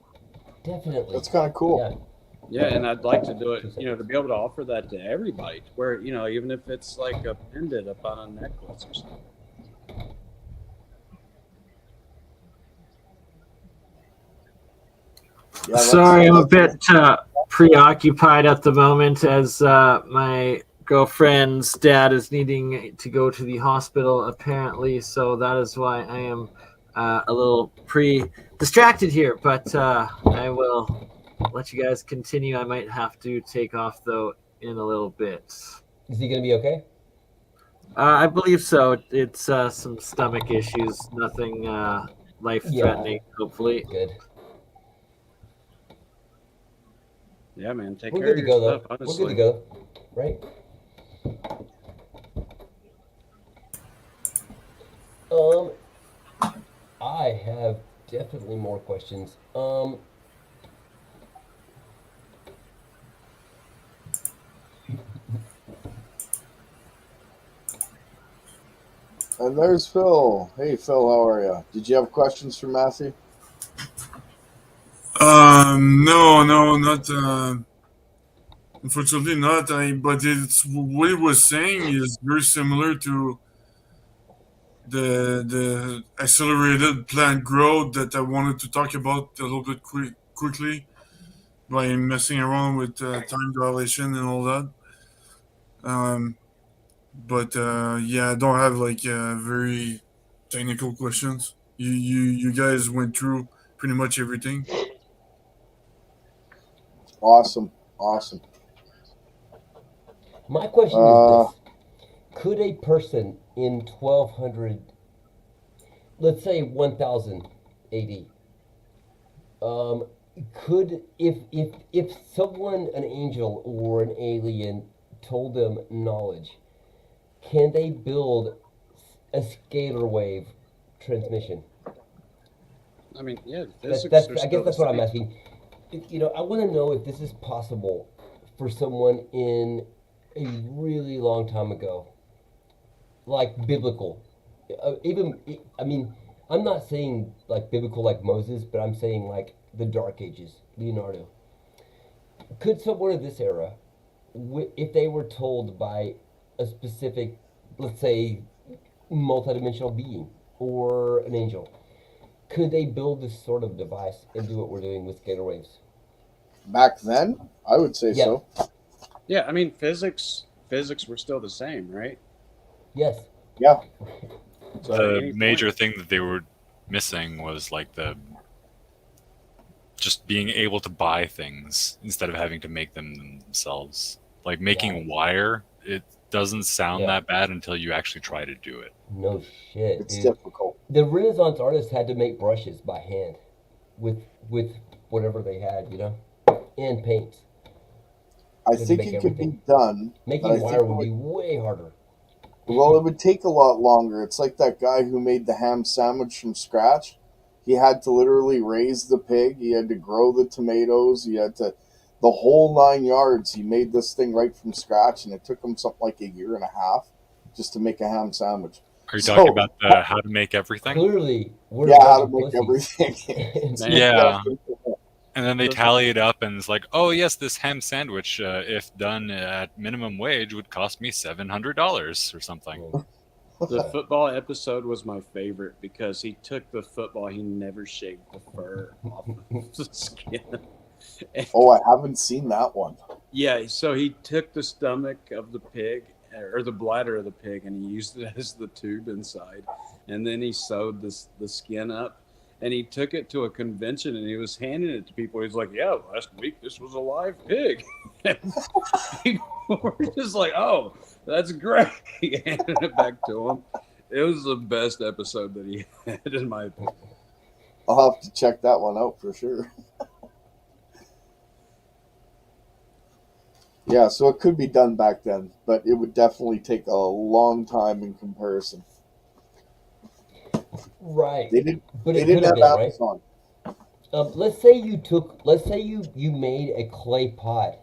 Definitely. That's kind of cool. Yeah, and I'd like to do it, to be able to offer that to everybody, where, even if it's like a pendant up on a necklace or something. Yeah, sorry, I'm a bit preoccupied at the moment as my girlfriend's dad is needing to go to the hospital apparently, so that is why I am a little distracted here. But I will let you guys continue. I might have to take off though in a little bit. Is he gonna be okay? I believe so. It's some stomach issues, nothing life-threatening. Hopefully. Good. Yeah, man. Take We're care good of to your go, stuff, though. honestly. We're good to go, right? I have definitely more questions. And there's Phil. Hey, Phil, how are you? Did you have questions for Matthew? No, not. Unfortunately, not. But it's what he was saying is very similar to the accelerated plant growth that I wanted to talk about a little bit quickly by messing around with time dilation and all that. But yeah, I don't have like very technical questions. You guys went through pretty much everything. Awesome. My question is this: could a person in 1200, let's say 1000 AD, could if someone, an angel or an alien, told them knowledge, can they build a scalar wave transmission? I mean, yeah, That's, physics that's are I still guess the that's what I'm same. asking. I want to know if this is possible for someone in a really long time ago, like biblical. I mean, I'm not saying like biblical like Moses, but I'm saying like the Dark Ages, Leonardo. Could someone of this era, if they were told by a specific, let's say, multidimensional being or an angel, could they build this sort of device and do what we're doing with scalar waves? Back then, I would say Yeah. so. Yeah, I mean, physics were still the same, right? Yes. Yeah. So at The any major point, thing that they were missing was like the just being able to buy things instead of having to make them themselves. Like making Right. wire, it doesn't sound Yeah. that bad until you actually try to do it. No shit, It's dude. difficult. The Renaissance artists had to make brushes by hand with whatever they had, and paints. I They had to think make it could be everything. done, but I Making think wire it would be would, way harder. well, it would take a lot longer. It's like that guy who made the ham sandwich from scratch. He had to literally raise the pig. He had to grow the tomatoes. He had to, the whole 9 yards. He made this thing right from scratch, and it took him something like a year and a half just to make a ham sandwich. Are you talking So, about the how to make everything? Clearly, we're yeah, a how bunch to of make pussies. everything. And Yeah. Yeah. And then they The- tally it up, and it's like, oh yes, this ham sandwich, if done at minimum wage, would cost me $700 or something. the football episode was my favorite because he took the football, he never shaved the fur off of the skin. And, Oh, I haven't seen that one. yeah, so he took the stomach of the pig or the bladder of the pig, and he used it as the tube inside, and then he sewed the skin up. And he took it to a convention and he was handing it to people. He's like, yeah, last week this was a live pig. And people were just like, oh, that's great. He handed it back to him. It was the best episode that he had, in my opinion. I'll have to check that one out for sure. Yeah, so it could be done back then, but it would definitely take a long time in comparison. right. They didn't. But They it didn't could have have been, right? Amazon. Let's say you made a clay pot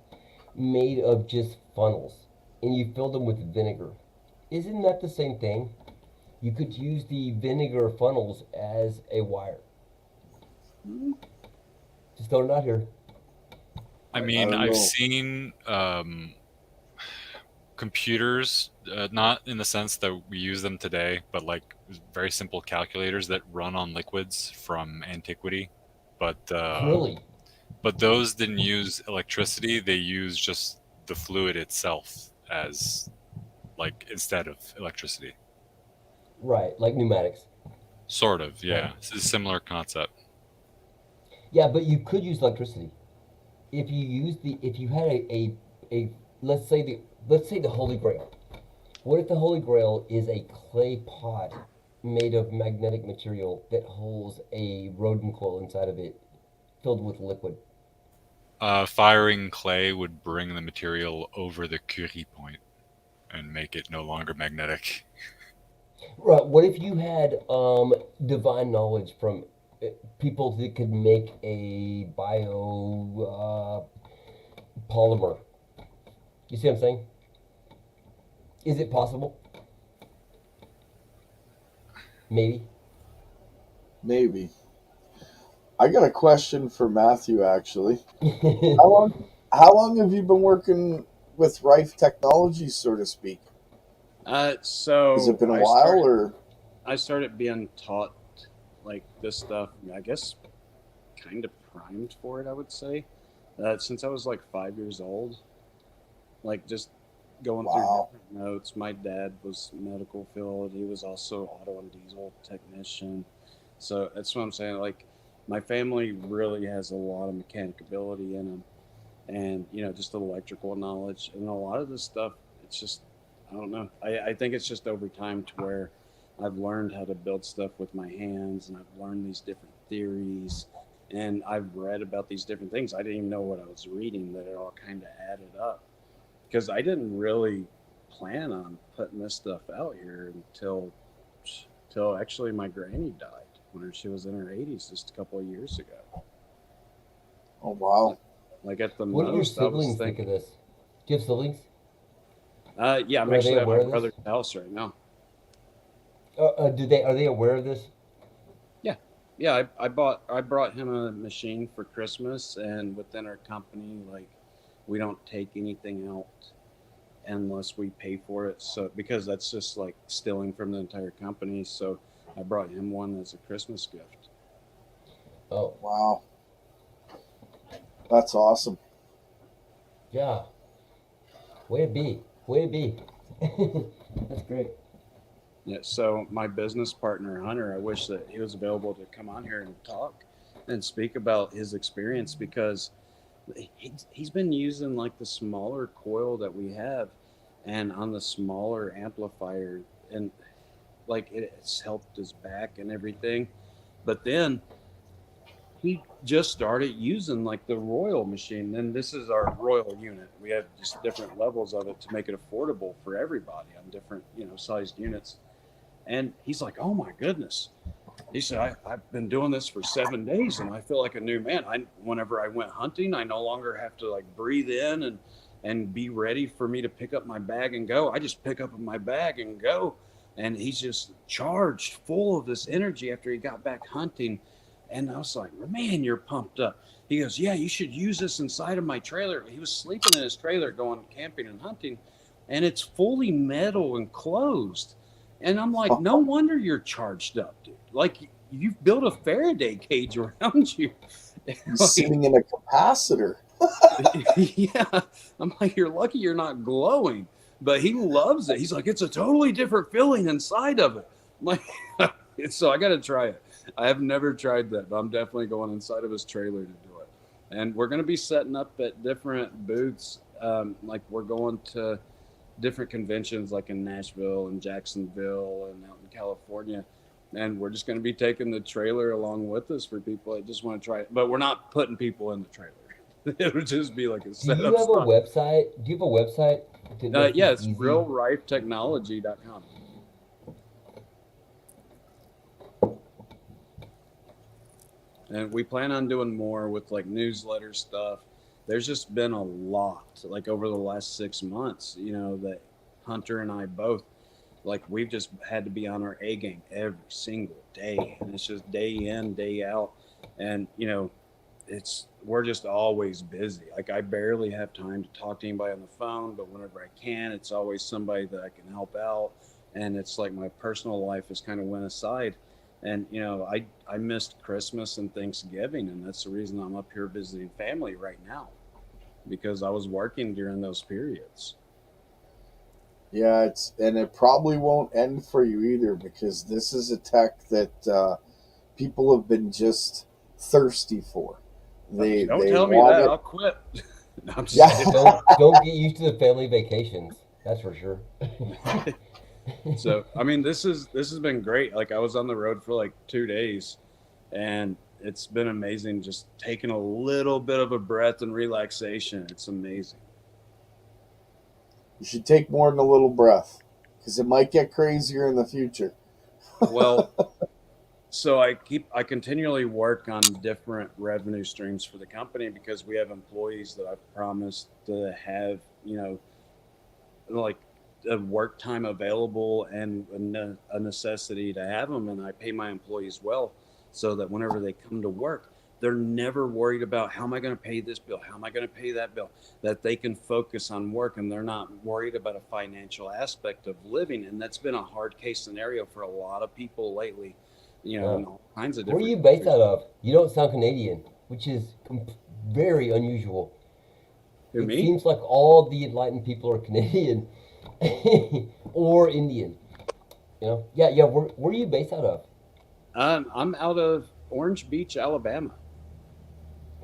made of just funnels and you filled them with vinegar. Isn't that the same thing? You could use the vinegar funnels as a wire. Just throwing it out here. I I mean, don't I've know. seen computers, not in the sense that we use them today, but like very simple calculators that run on liquids from antiquity. But Really? but those didn't use electricity; they used just the fluid itself as like instead of electricity. Right, like pneumatics. Sort of, yeah. It's a similar concept. Yeah, but you could use electricity if you had a let's say the Holy Grail. What if the Holy Grail is a clay pot made of magnetic material that holds a rodent coil inside of it, filled with liquid? Firing clay would bring the material over the Curie point and make it no longer magnetic. Right. What if you had divine knowledge from people that could make a bio polymer? You see what I'm saying? Is it possible? Maybe. Maybe. I got a question for Matthew, actually. How long have you been working with Rife Technologies, so to speak? So Has it been a while, or I started being taught like this stuff, I guess, kind of primed for it, I would say, since I was like 5 years old. Like just going through wow? different notes. My dad was medical field. He was also auto and diesel technician. So that's what I'm saying. Like my family really has a lot of mechanic ability in them, and just electrical knowledge, and a lot of this stuff. It's just I don't know. I think it's just over time to where I've learned how to build stuff with my hands, and I've learned these different theories, and I've read about these different things. I didn't even know what I was reading, that it all kind of added up, because I didn't really plan on putting this stuff out here until actually my granny died when she was in her 80s just a couple of years ago. Oh wow! Like at the What do your most, I was siblings think of thinking, this? Do you have siblings? yeah, I'm Are they actually at aware my of this? brother's house right now. Are they aware of this? Yeah, yeah. I brought him a machine for Christmas, and within our company, like we don't take anything out unless we pay for it. So because that's just like stealing from the entire company. So I brought him one as a Christmas gift. Oh, Wow, that's awesome. yeah. Way to be. Way to be. That's great. Yeah. So my business partner Hunter, I wish that he was available to come on here and talk and speak about his experience, because he's been using like the smaller coil that we have and on the smaller amplifier, and like it's helped his back and everything. But then he just started using like the Royal machine, and this is our Royal unit. We have just different levels of it to make it affordable for everybody on different sized units. And he's like, oh my goodness. He said, I've been doing this for 7 days and I feel like a new man. Whenever I went hunting, I no longer have to like breathe in and be ready for me to pick up my bag and go. I just pick up my bag and go. And he's just charged full of this energy after he got back hunting. And I was like, man, you're pumped up. He goes, yeah, you should use this inside of my trailer. He was sleeping in his trailer going camping and hunting, and it's fully metal and closed. And I'm like, no wonder you're charged up, dude. Like you've built a Faraday cage around you. He's sitting in a capacitor. Yeah. I'm like, you're lucky you're not glowing. But he loves it. He's like, it's a totally different feeling inside of it. I'm like, so I got to try it. I have never tried that, but I'm definitely going inside of his trailer to do it. And we're going to be setting up at different booths. Like we're going to different conventions like in Nashville and Jacksonville and out in California. And we're just going to be taking the trailer along with us for people that just want to try it. But we're not putting people in the trailer. It would just be like a setup. Do you have a website? Do you have a website? Yeah, it's realrifetechnology.com. And we plan on doing more with like newsletter stuff. There's just been a lot, like over the last 6 months, that Hunter and I both, like we've just had to be on our A game every single day. And it's just day in, day out. And, we're just always busy. Like I barely have time to talk to anybody on the phone, but whenever I can, it's always somebody that I can help out. And it's like my personal life has kind of went aside. And, I missed Christmas and Thanksgiving, and that's the reason I'm up here visiting family right now, because I was working during those periods. Yeah, and it probably won't end for you either, because this is a tech that people have been just thirsty for. They Don't tell me want that. it. I'll quit. No, I'm just Yeah. kidding. Don't get used to the family vacations. That's for sure. So I mean, this has been great. Like I was on the road for like 2 days, and it's been amazing. Just taking a little bit of a breath and relaxation. It's amazing. You should take more than a little breath, because it might get crazier in the future. Well, so I continually work on different revenue streams for the company because we have employees that I've promised to have, like a work time available and a necessity to have them, and I pay my employees well so that whenever they come to work, they're never worried about how am I going to pay this bill, how am I going to pay that bill, that they can focus on work and they're not worried about a financial aspect of living. And that's been a hard case scenario for a lot of people lately, in all kinds of Where are different you based countries. out of? You don't sound Canadian, which is very unusual. Who, It me? seems like all the enlightened people are Canadian or Indian. Yeah. Where are you based out of? I'm out of Orange Beach, Alabama.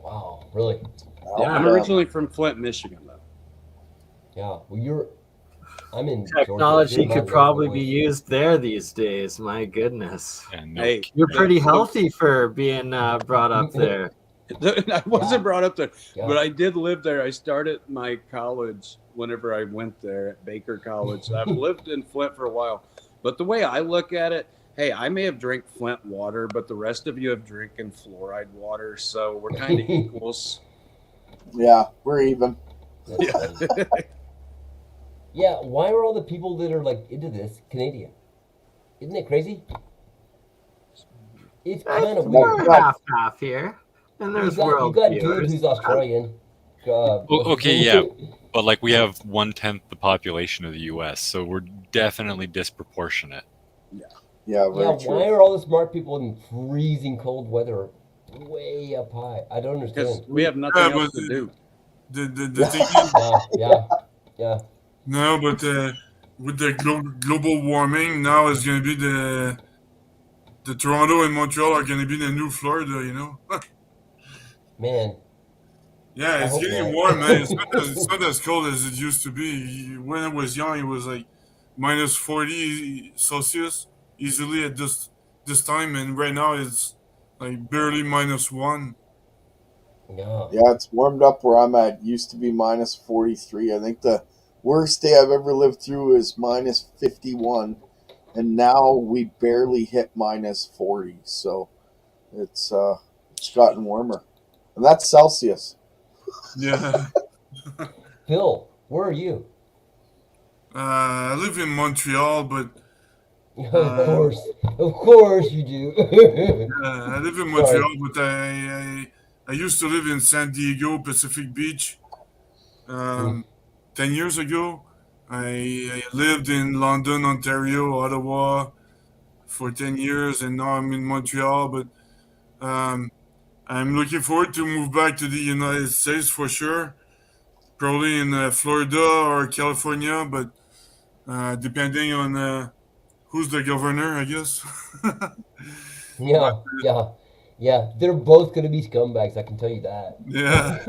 Wow, really? Yeah, I'm Alabama. originally from Flint, Michigan, though. Yeah. Well, I'm in Technology Georgia. You're could my probably neck of be the used there these days. My goodness. And no, Hey, You're pretty the- healthy for being brought up there. I wasn't brought up there, Yeah. but I did live there. I started my college whenever I went there at Baker College. I've lived in Flint for a while, but the way I look at it, hey, I may have drank Flint water, but the rest of you have drinking fluoride water, so we're kind of equals. Yeah, we're even. That's funny. Yeah. Why are all the people that are like into this Canadian? Isn't it crazy? It's kind of Well, weird. We're half here. And You there's got world Dude viewers. who's Australian. Okay, yeah, but like we have 1/10 the population of the U.S., so we're definitely disproportionate. Yeah, Yeah, very true. why are all the smart people in freezing cold weather way up high? I don't Because understand. we have nothing Yeah, else but to do. the thing is, Yeah. no, but with the global warming, now it's going to be the Toronto and Montreal are going to be the new Florida. Man, Yeah, I it's hope getting not. warm, man. It's not as cold as it used to be. When I was young, it was like minus 40 Celsius easily at this time, and right now it's like barely -1. Yeah. Yeah, it's warmed up where I'm at. It used to be minus 43. I think the worst day I've ever lived through is minus 51, and now we barely hit minus 40. So it's gotten warmer, and that's Celsius. Yeah. Phil, where are you? I live in Montreal, but Of course you do. I live in Sorry. Montreal, but I used to live in San Diego, Pacific Beach. 10 years ago, I lived in London, Ontario, Ottawa for 10 years, and now I'm in Montreal. But I'm looking forward to move back to the United States for sure. Probably in Florida or California, but depending on who's the governor, I guess. Yeah. They're both gonna be scumbags. I can tell you that. Yeah.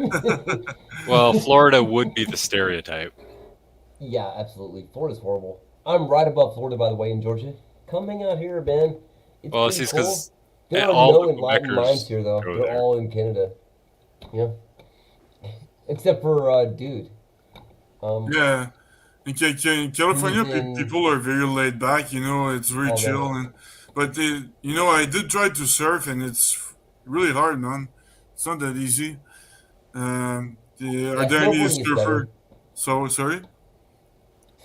Well, Florida would be the stereotype. Yeah, absolutely. Florida's horrible. I'm right above Florida, by the way, in Georgia. Come hang out here, man. It's Well, pretty it's cool. because There are all no the enlightened Quebecers minds here, though. go They're there. all in Canada. Yeah. Except for dude. Yeah. In California, Who's in- people are very laid back. It's very Oh, chill. man. But I did try to surf, and it's really hard, man. It's not that easy. Are Yeah, there any snowboarding is surfer? better. So sorry.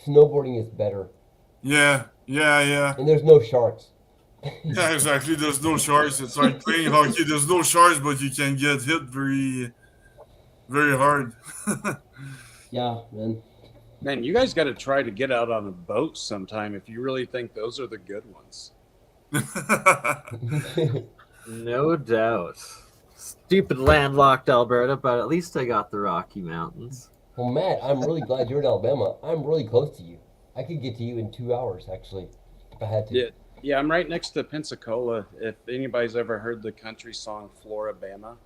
Snowboarding is better, Yeah. and there's no sharks. Yeah, exactly. There's no sharks. It's like playing hockey. There's no sharks, but you can get hit very, very hard. Yeah, man. Man, you guys got to try to get out on a boat sometime if you really think those are the good ones. No doubt. Stupid landlocked Alberta, but at least I got the Rocky Mountains. Well, Matt, I'm really glad you're in Alabama. I'm really close to you. I could get to you in 2 hours, actually, if I had to. Yeah, yeah, I'm right next to Pensacola. If anybody's ever heard the country song "Floribama"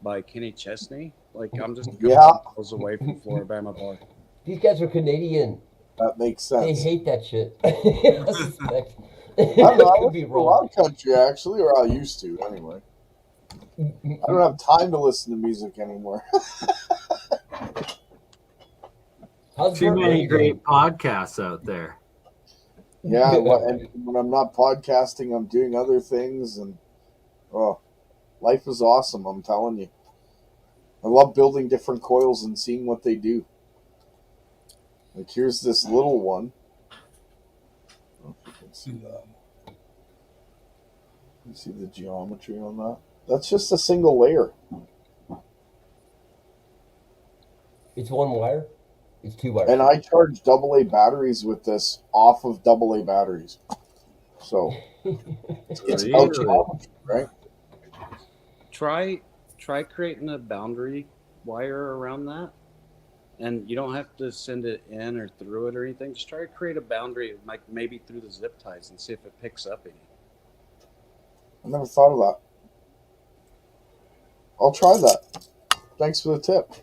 by Kenny Chesney, like I'm just a couple Yeah, miles away from Floribama Bar. These guys are Canadian. that makes They sense. hate that shit. I suspect. I don't know. I Could listen be to a lot wrong. of country actually, or I used to anyway. I don't have time to listen to music anymore. How's Too many BurnEye doing? great podcasts out there. Yeah, and when I'm not podcasting, I'm doing other things, and oh, life is awesome. I'm telling you. I love building different coils and seeing what they do. Like here's this little one. I don't know if you can see that. You see the geometry on that? That's just a single layer. It's one wire? It's 2 wires. And I charge AA batteries with this off of AA batteries. So it's about Really? geometry, right? Try creating a boundary wire around that, and you don't have to send it in or through it or anything. Just try to create a boundary, like maybe through the zip ties, and see if it picks up any. I never thought of that. I'll try that. Thanks for the tip.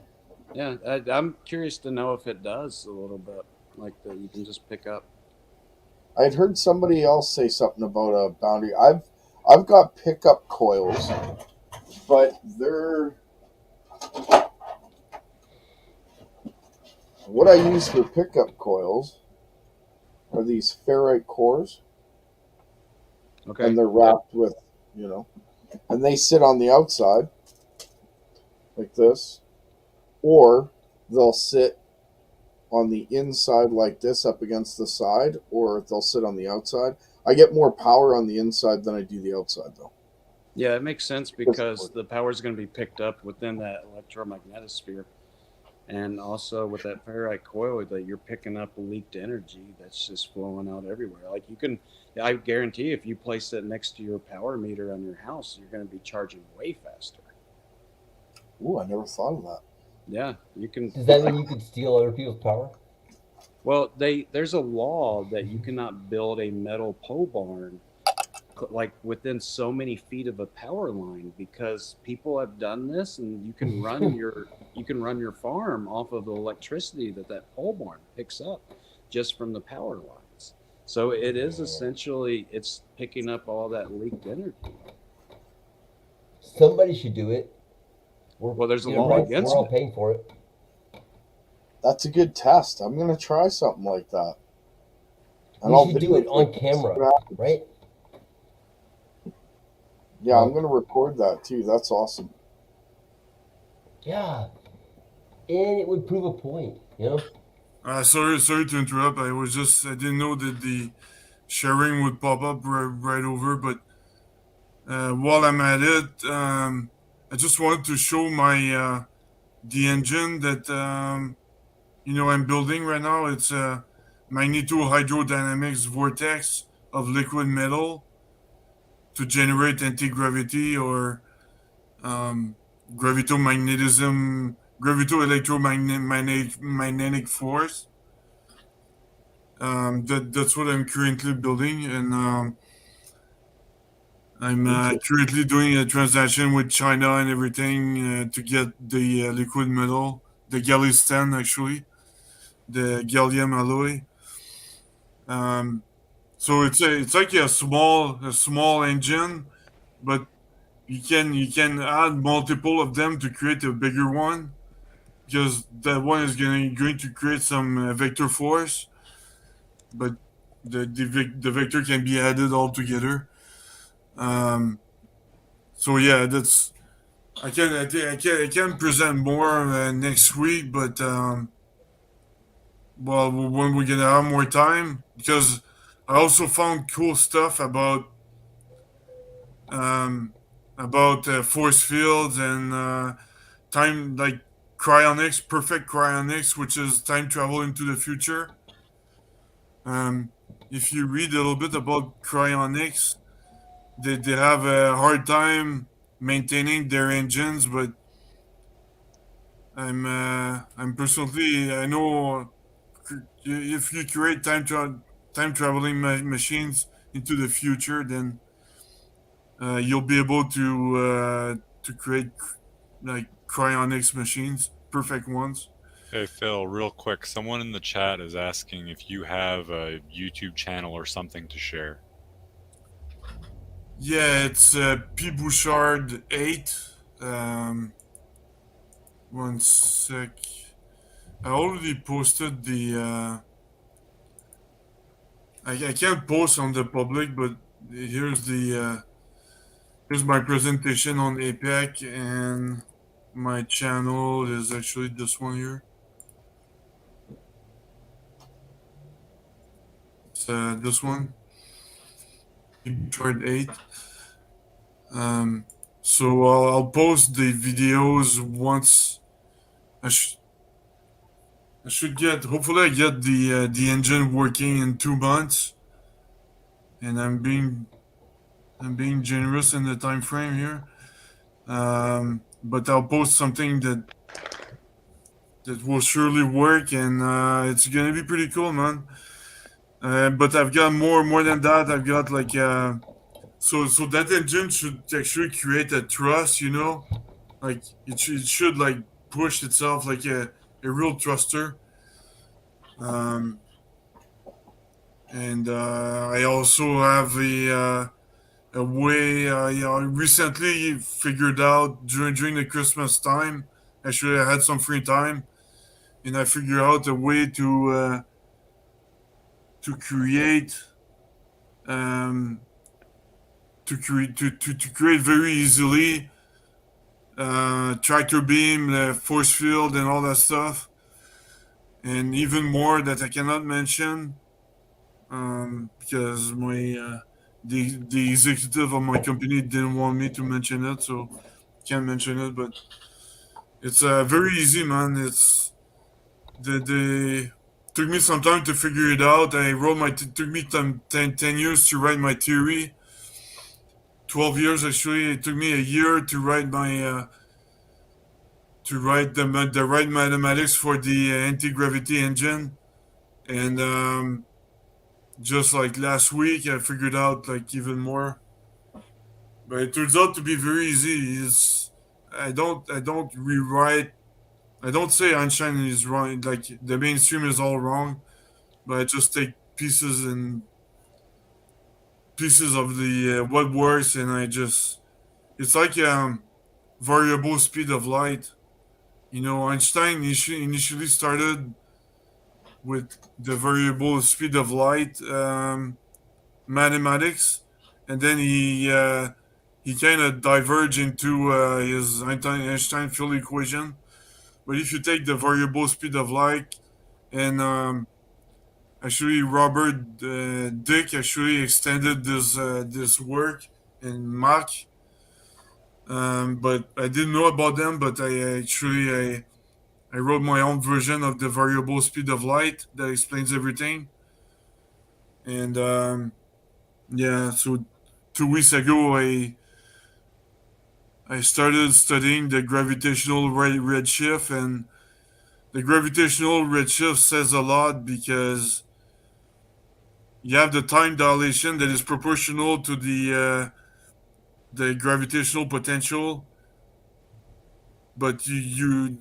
Yeah, I'm curious to know if it does a little bit, like that you can just pick up. I'd heard somebody else say something about a boundary. I've got pickup coils, but they're what I use for pickup coils are these ferrite cores, Okay. and they're wrapped with, and they sit on the outside like this, or they'll sit on the inside like this up against the side, or they'll sit on the outside. I get more power on the inside than I do the outside, though. Yeah, it makes sense because the power is going to be picked up within that electromagnetosphere. And also with that ferrite coil, that you're picking up leaked energy that's just flowing out everywhere. Like I guarantee if you place it next to your power meter on your house, you're going to be charging way faster. Ooh, I never thought of that. Yeah, you can. Does that mean you could steal other people's power? Well, there's a law that you cannot build a metal pole barn like within so many feet of a power line, because people have done this, and you can run your farm off of the electricity that pole barn picks up just from the power lines. So it is essentially, it's picking up all that leaked energy. Somebody should do it. Well, there's a You know, law right? against We're all it. paying for it. That's a good test. I'm going to try something like that. And We should do it on camera, right? Yeah, I'm going to record that too. That's awesome. Yeah. And it would prove a point, Sorry to interrupt. I didn't know that the sharing would pop up right over. But while I'm at it, I just wanted to show my the engine that I'm building right now. It's a magnetohydrodynamics vortex of liquid metal to generate anti-gravity or gravito-electromagnetic force. That's what I'm currently building, and I'm currently doing a transaction with China and everything to get the liquid metal, the gallium actually, the gallium alloy. So it's like a small engine, but you can add multiple of them to create a bigger one, because that one is going to create some vector force, but the vector can be added all together. So yeah, that's I can present more next week, but well, when we're gonna have more time, because I also found cool stuff about force fields and time, like cryonics, perfect cryonics, which is time travel into the future. If you read a little bit about cryonics, they have a hard time maintaining their engines, but I'm personally, I know if you create time traveling machines into the future, then you'll be able to create like cryonics machines, perfect ones. Hey Phil, real quick, someone in the chat is asking if you have a YouTube channel or something to share. Yeah, it's P Bouchard 8. One sec. I already posted the. I can't post on the public, but here's the here's my presentation on APEC, and my channel is actually this one here. It's this one, Chart 8. So I'll post the videos once. I should get. Hopefully, I get the engine working in 2 months, and I'm being generous in the time frame here. But I'll post something that will surely work, and it's gonna be pretty cool, man. But I've got more than that. I've got like so that engine should actually create a thrust, you know, like it should like push itself like a real thruster. And I also have a way I recently figured out during the Christmas time. Actually, I had some free time, and I figured out a way to create to create very easily tractor beam, force field, and all that stuff, and even more that I cannot mention because my the executive of my company didn't want me to mention it, so can't mention it. But it's very easy, man. It's the took me some time to figure it out. I wrote took me 10 years to write my theory. 12 years actually. It took me a year to write my the right mathematics for the anti-gravity engine, and just like last week I figured out like even more. But it turns out to be very easy. I don't rewrite. I don't say Einstein is wrong. Like the mainstream is all wrong, but I just take pieces of the what works, and it's like variable speed of light. You know, Einstein initially started with the variable speed of light mathematics, and then he kind of diverged into his Einstein field equation. But if you take the variable speed of light, and actually Robert Dick actually extended this work in Mach, but I didn't know about them. But I wrote my own version of the variable speed of light that explains everything. And yeah, so 2 weeks ago I started studying the gravitational redshift, and the gravitational redshift says a lot because you have the time dilation that is proportional to the gravitational potential, but the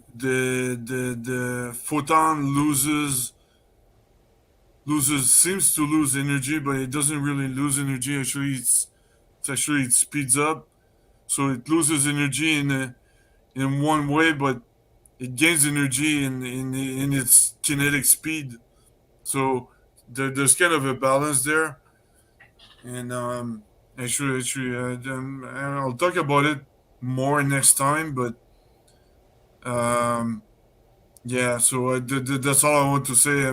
photon seems to lose energy, but it doesn't really lose energy. Actually, it speeds up, so it loses energy in one way, but it gains energy in its kinetic speed. So there's kind of a balance there, and I'll talk about it more next time. But yeah, so that's all I want to say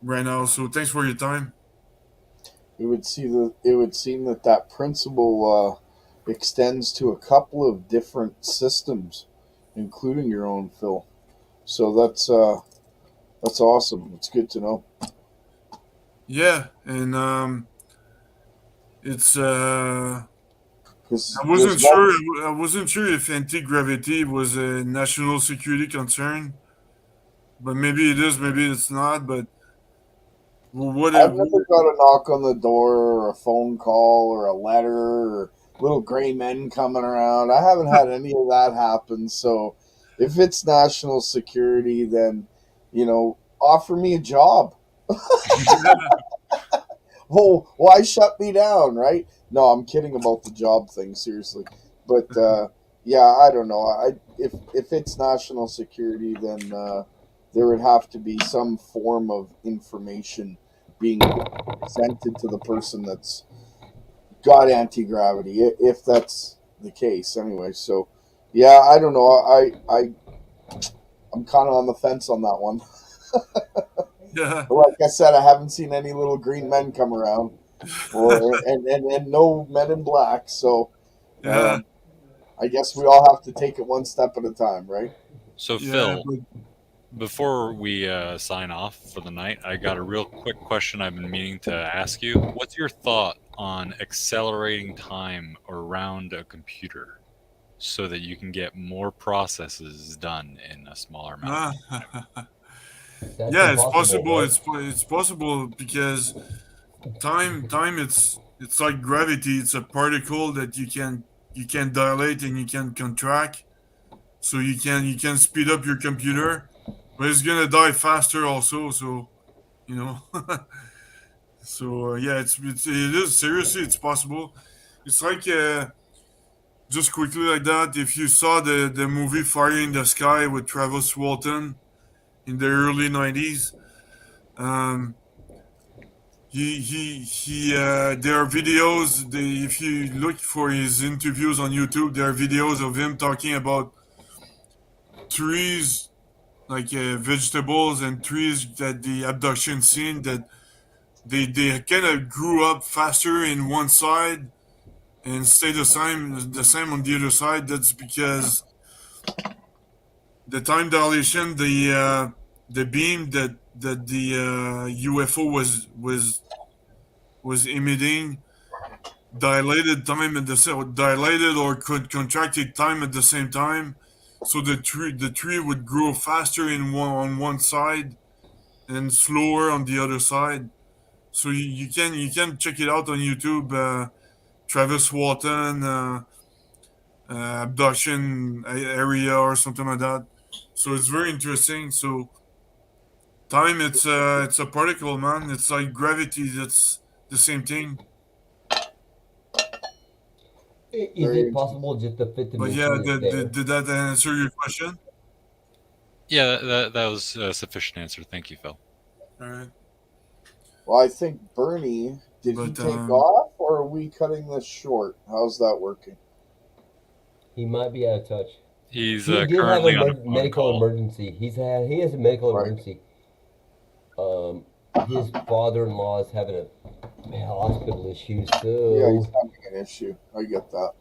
right now. So thanks for your time. It would seem that principle extends to a couple of different systems, including your own, Phil. So that's awesome. It's good to know. Yeah, and it's I 'Cause wasn't there's not- sure. I wasn't sure if anti-gravity was a national security concern. but maybe it is, maybe it's not. But what? I've never got a knock on the door or a phone call or a letter or little gray men coming around. I haven't had any of that happen. So if it's national security, then, offer me a job. Well, why shut me down, right? No, I'm kidding about the job thing, seriously. But yeah, I don't know. If it's national security, then there would have to be some form of information being presented to the person that's got anti-gravity, if that's the case. Anyway, so yeah, I don't know. I'm kind of on the fence on that one. Yeah. But like I said, I haven't seen any little green men come around, and no men in black. So Yeah. I guess we all have to take it one step at a time, right? So Yeah, Phil, but before we sign off for the night, I got a real quick question I've been meaning to ask you. What's your thought on accelerating time around a computer so that you can get more processes done in a smaller amount of time? That's yeah, it's impossible, possible. right? It's possible because time it's like gravity. It's a particle that you can dilate and you can contract. So you can speed up your computer, but it's gonna die faster also. So you know. So yeah, it is seriously it's possible. It's like just quickly like that. If you saw the movie Fire in the Sky with Travis Walton in the early '90s, um, there are videos. If you look for his interviews on YouTube, there are videos of him talking about trees, like vegetables and trees that the abduction scene that they kind of grew up faster in one side and stay the same on the other side. That's because the time dilation, the beam that the UFO was emitting dilated time at dilated or could contracted time at the same time. So the tree would grow faster on one side and slower on the other side. So you can check it out on YouTube. Travis Walton abduction area or something like that. So it's very interesting. So time, it's a particle, man. It's like gravity. That's the same thing. Is Very it possible just the fifth But dimension yeah, is there? did that answer your question? Yeah, that was a sufficient answer. Thank you, Phil. All right. Well, I think Bernie, did he But take off, or are we cutting this short? How's that working? He might be out of touch. He's He did have currently a on a medical call. emergency. He has a medical Right. emergency. His father-in-law is having a hospital issue, Yeah, so he's having an issue. I get that.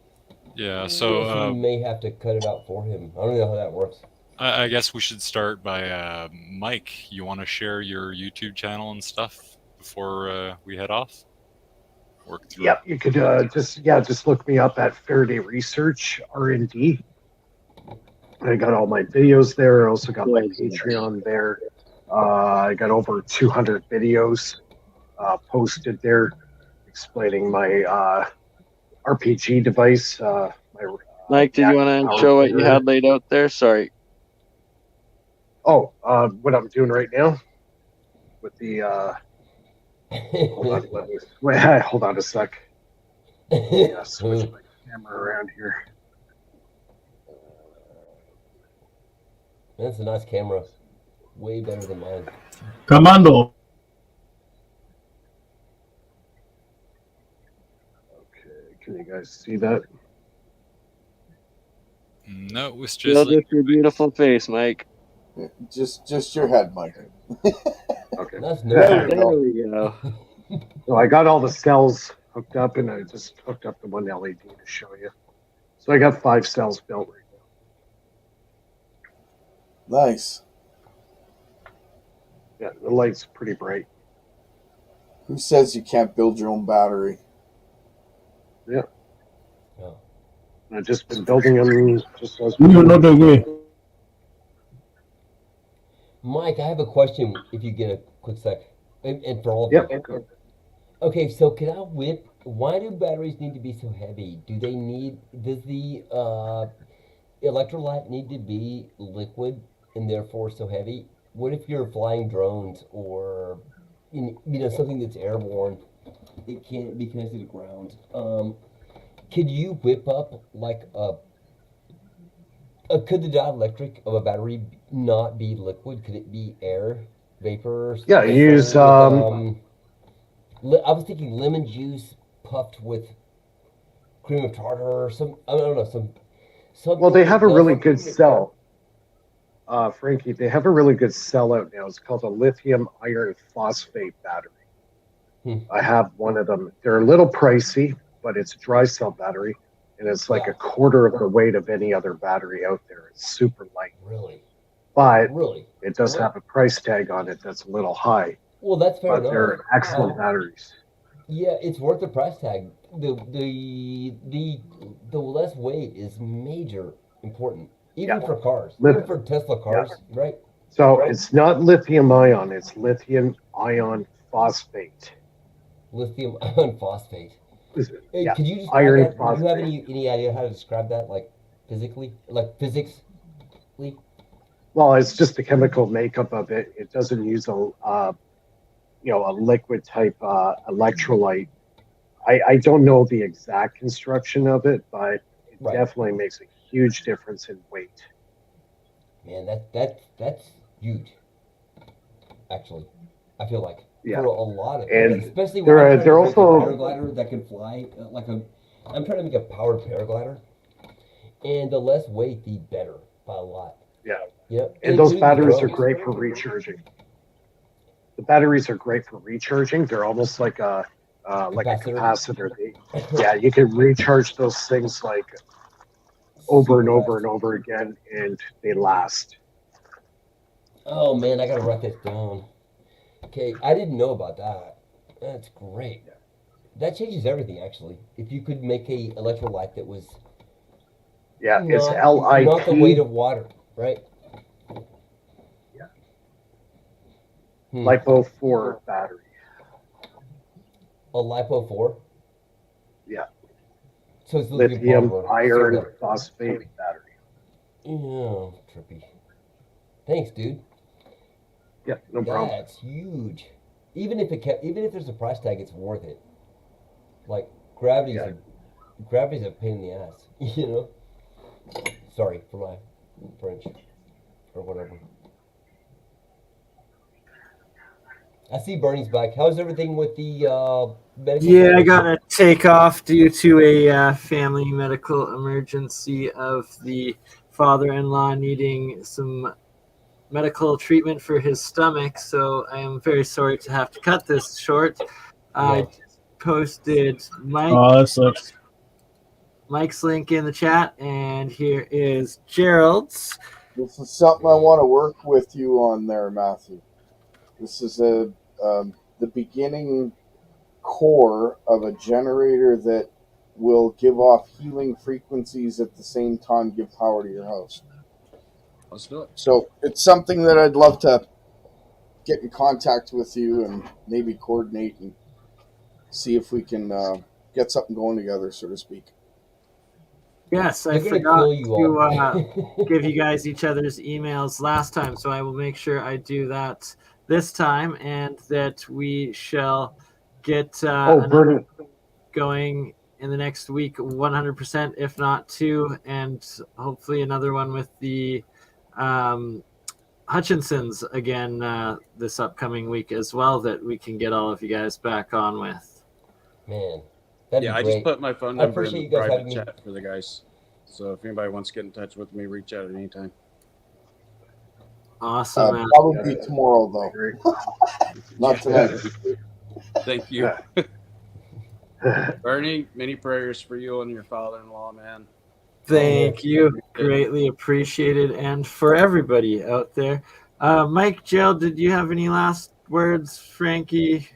Yeah, we so may have to cut it out for him. I don't know how that works. I guess we should start by Mike. You want to share your YouTube channel and stuff before we head off? Work through. Yep, you could just look me up at Faraday Research R&D. I got all my videos there. I also got my Patreon there. I got over 200 videos posted there explaining my RPG device. Mike, did you want to show what you had laid out there? Sorry. Oh, what I'm doing right now with the. Hold on a sec. Yeah, switch my camera around here. That's a nice camera. Way better than mine. Commando. Okay, can you guys see that? No, it was Still just just your beautiful face, Mike. Just your head, Mike. Okay. That's There no. we There we go. So I got all the cells hooked up, and I just hooked up the one LED to show you. So I got 5 cells built right now. Nice. Yeah, the light's pretty bright. Who says you can't build your own battery? Yeah. Oh. I've just been building them just as You know the way. Mike, I have a question. If you get a quick sec, and for all of Yep. you. Okay, so can I whip? Why do batteries need to be so heavy? Do they need? Does the electrolyte need to be liquid and therefore so heavy? What if you're flying drones or something that's airborne? It can't be connected to ground. Could you whip up like could the dielectric of a battery not be liquid? Could it be air, vapor? Yeah, use I was thinking lemon juice puffed with cream of tartar or some. I don't know something. Well, they have a that really does- good cell. Frankie, they have a really good cell out now. It's called a lithium iron phosphate battery. I have one of them. They're a little pricey, but it's a dry cell battery, and it's like Yeah. a quarter of the weight of any other battery out there. It's super light, Really, but really. it does have a price tag on it that's a little high. Well, that's fair But enough. they're excellent batteries. Yeah, it's worth the price tag. The less weight is major important, even Yeah. for cars, Lit- even for Tesla cars, right? So it's not lithium ion; it's lithium ion phosphate. Lithium iron phosphate. Hey, Yeah, could you describe iron that? Do you have phosphate. any idea how to describe that, like physically, like physics? Well, it's just the chemical makeup of it. It doesn't use a liquid type electrolyte. I don't know the exact construction of it, but it Right. definitely makes a huge difference in weight. Man, that's huge. Actually, I feel like Yeah. for a lot of, And especially when they're- I'm trying they're to make also- a paraglider that can fly I'm trying to make a powered paraglider, and the less weight, the better by a lot. Yeah. Yep. And those including the batteries are drones. great for recharging. The batteries are great for recharging. They're almost like a capacitor. Yeah, you can recharge those things like over and Super over fast. and over again, and they last. Oh man, I gotta write this down. Okay, I didn't know about that. That's great. That changes everything, actually. If you could make a electrolyte that was Yeah, it's not the weight LIP, of water, right? Yeah. Hmm. LiPo 4 battery. A LiPo 4? Yeah. So it's Lithium polymer. iron Sort of. phosphate battery. Yeah, trippy. Thanks, dude. Yeah, no problem. That's huge. Even if there's a price tag, it's worth it. Like gravity's a pain in the ass, you know. Sorry for my French or whatever. I see Bernie's back. How's everything with the medical? Yeah, I gotta take off due to a family medical emergency of the father-in-law needing some medical treatment for his stomach. So I am very sorry to have to cut this short. I just posted that sucks. Mike's link in the chat, and here is Gerald's. This is something I want to work with you on there, Matthew. This is the beginning core of a generator that will give off healing frequencies at the same time give power to your house. Let's do it. So it's something that I'd love to get in contact with you and maybe coordinate and see if we can get something going together, so to speak. Yes, I They're gonna forgot kill you all. to give you guys each other's emails last time, so I will make sure I do that this time, and that we shall get Bernie. going in the next week 100%, if not two, and hopefully another one with the Hutchinsons again this upcoming week as well, that we can get all of you guys back on with. Man, that'd Yeah, be I great. just put my phone I number in appreciate the you guys private having me. chat for the guys. So if anybody wants to get in touch with me, reach out at any time. Awesome, man. Probably tomorrow, though. Not tonight. Thank you. Bernie, many prayers for you and your father-in-law, man. Thank you. Greatly appreciated. And for everybody out there. Mike, Jill, did you have any last words? Frankie,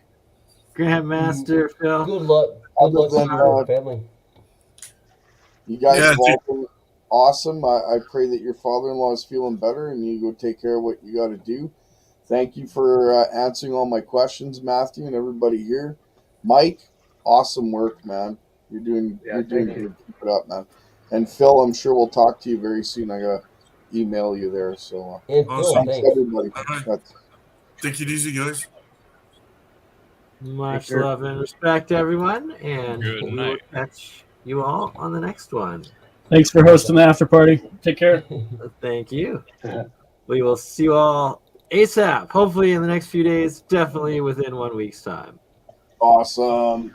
Grandmaster, Phil? Good luck. Good luck to your family. You guys Yeah, have awesome. I pray that your father-in-law is feeling better and you go take care of what you got to do. Thank you for answering all my questions, Matthew, and everybody here. Mike, awesome work, man. You're doing good. Keep it up, man. And Phil, I'm sure we'll talk to you very soon. I gotta email you there. So And Phil, Awesome. thanks. everybody. Take it easy, guys. Much care. love and respect, everyone, and Good we will night. catch you all on the next one. Thanks for hosting the after party. Take care. Thank you. We will see you all ASAP, hopefully in the next few days, definitely within 1 week's time. Awesome.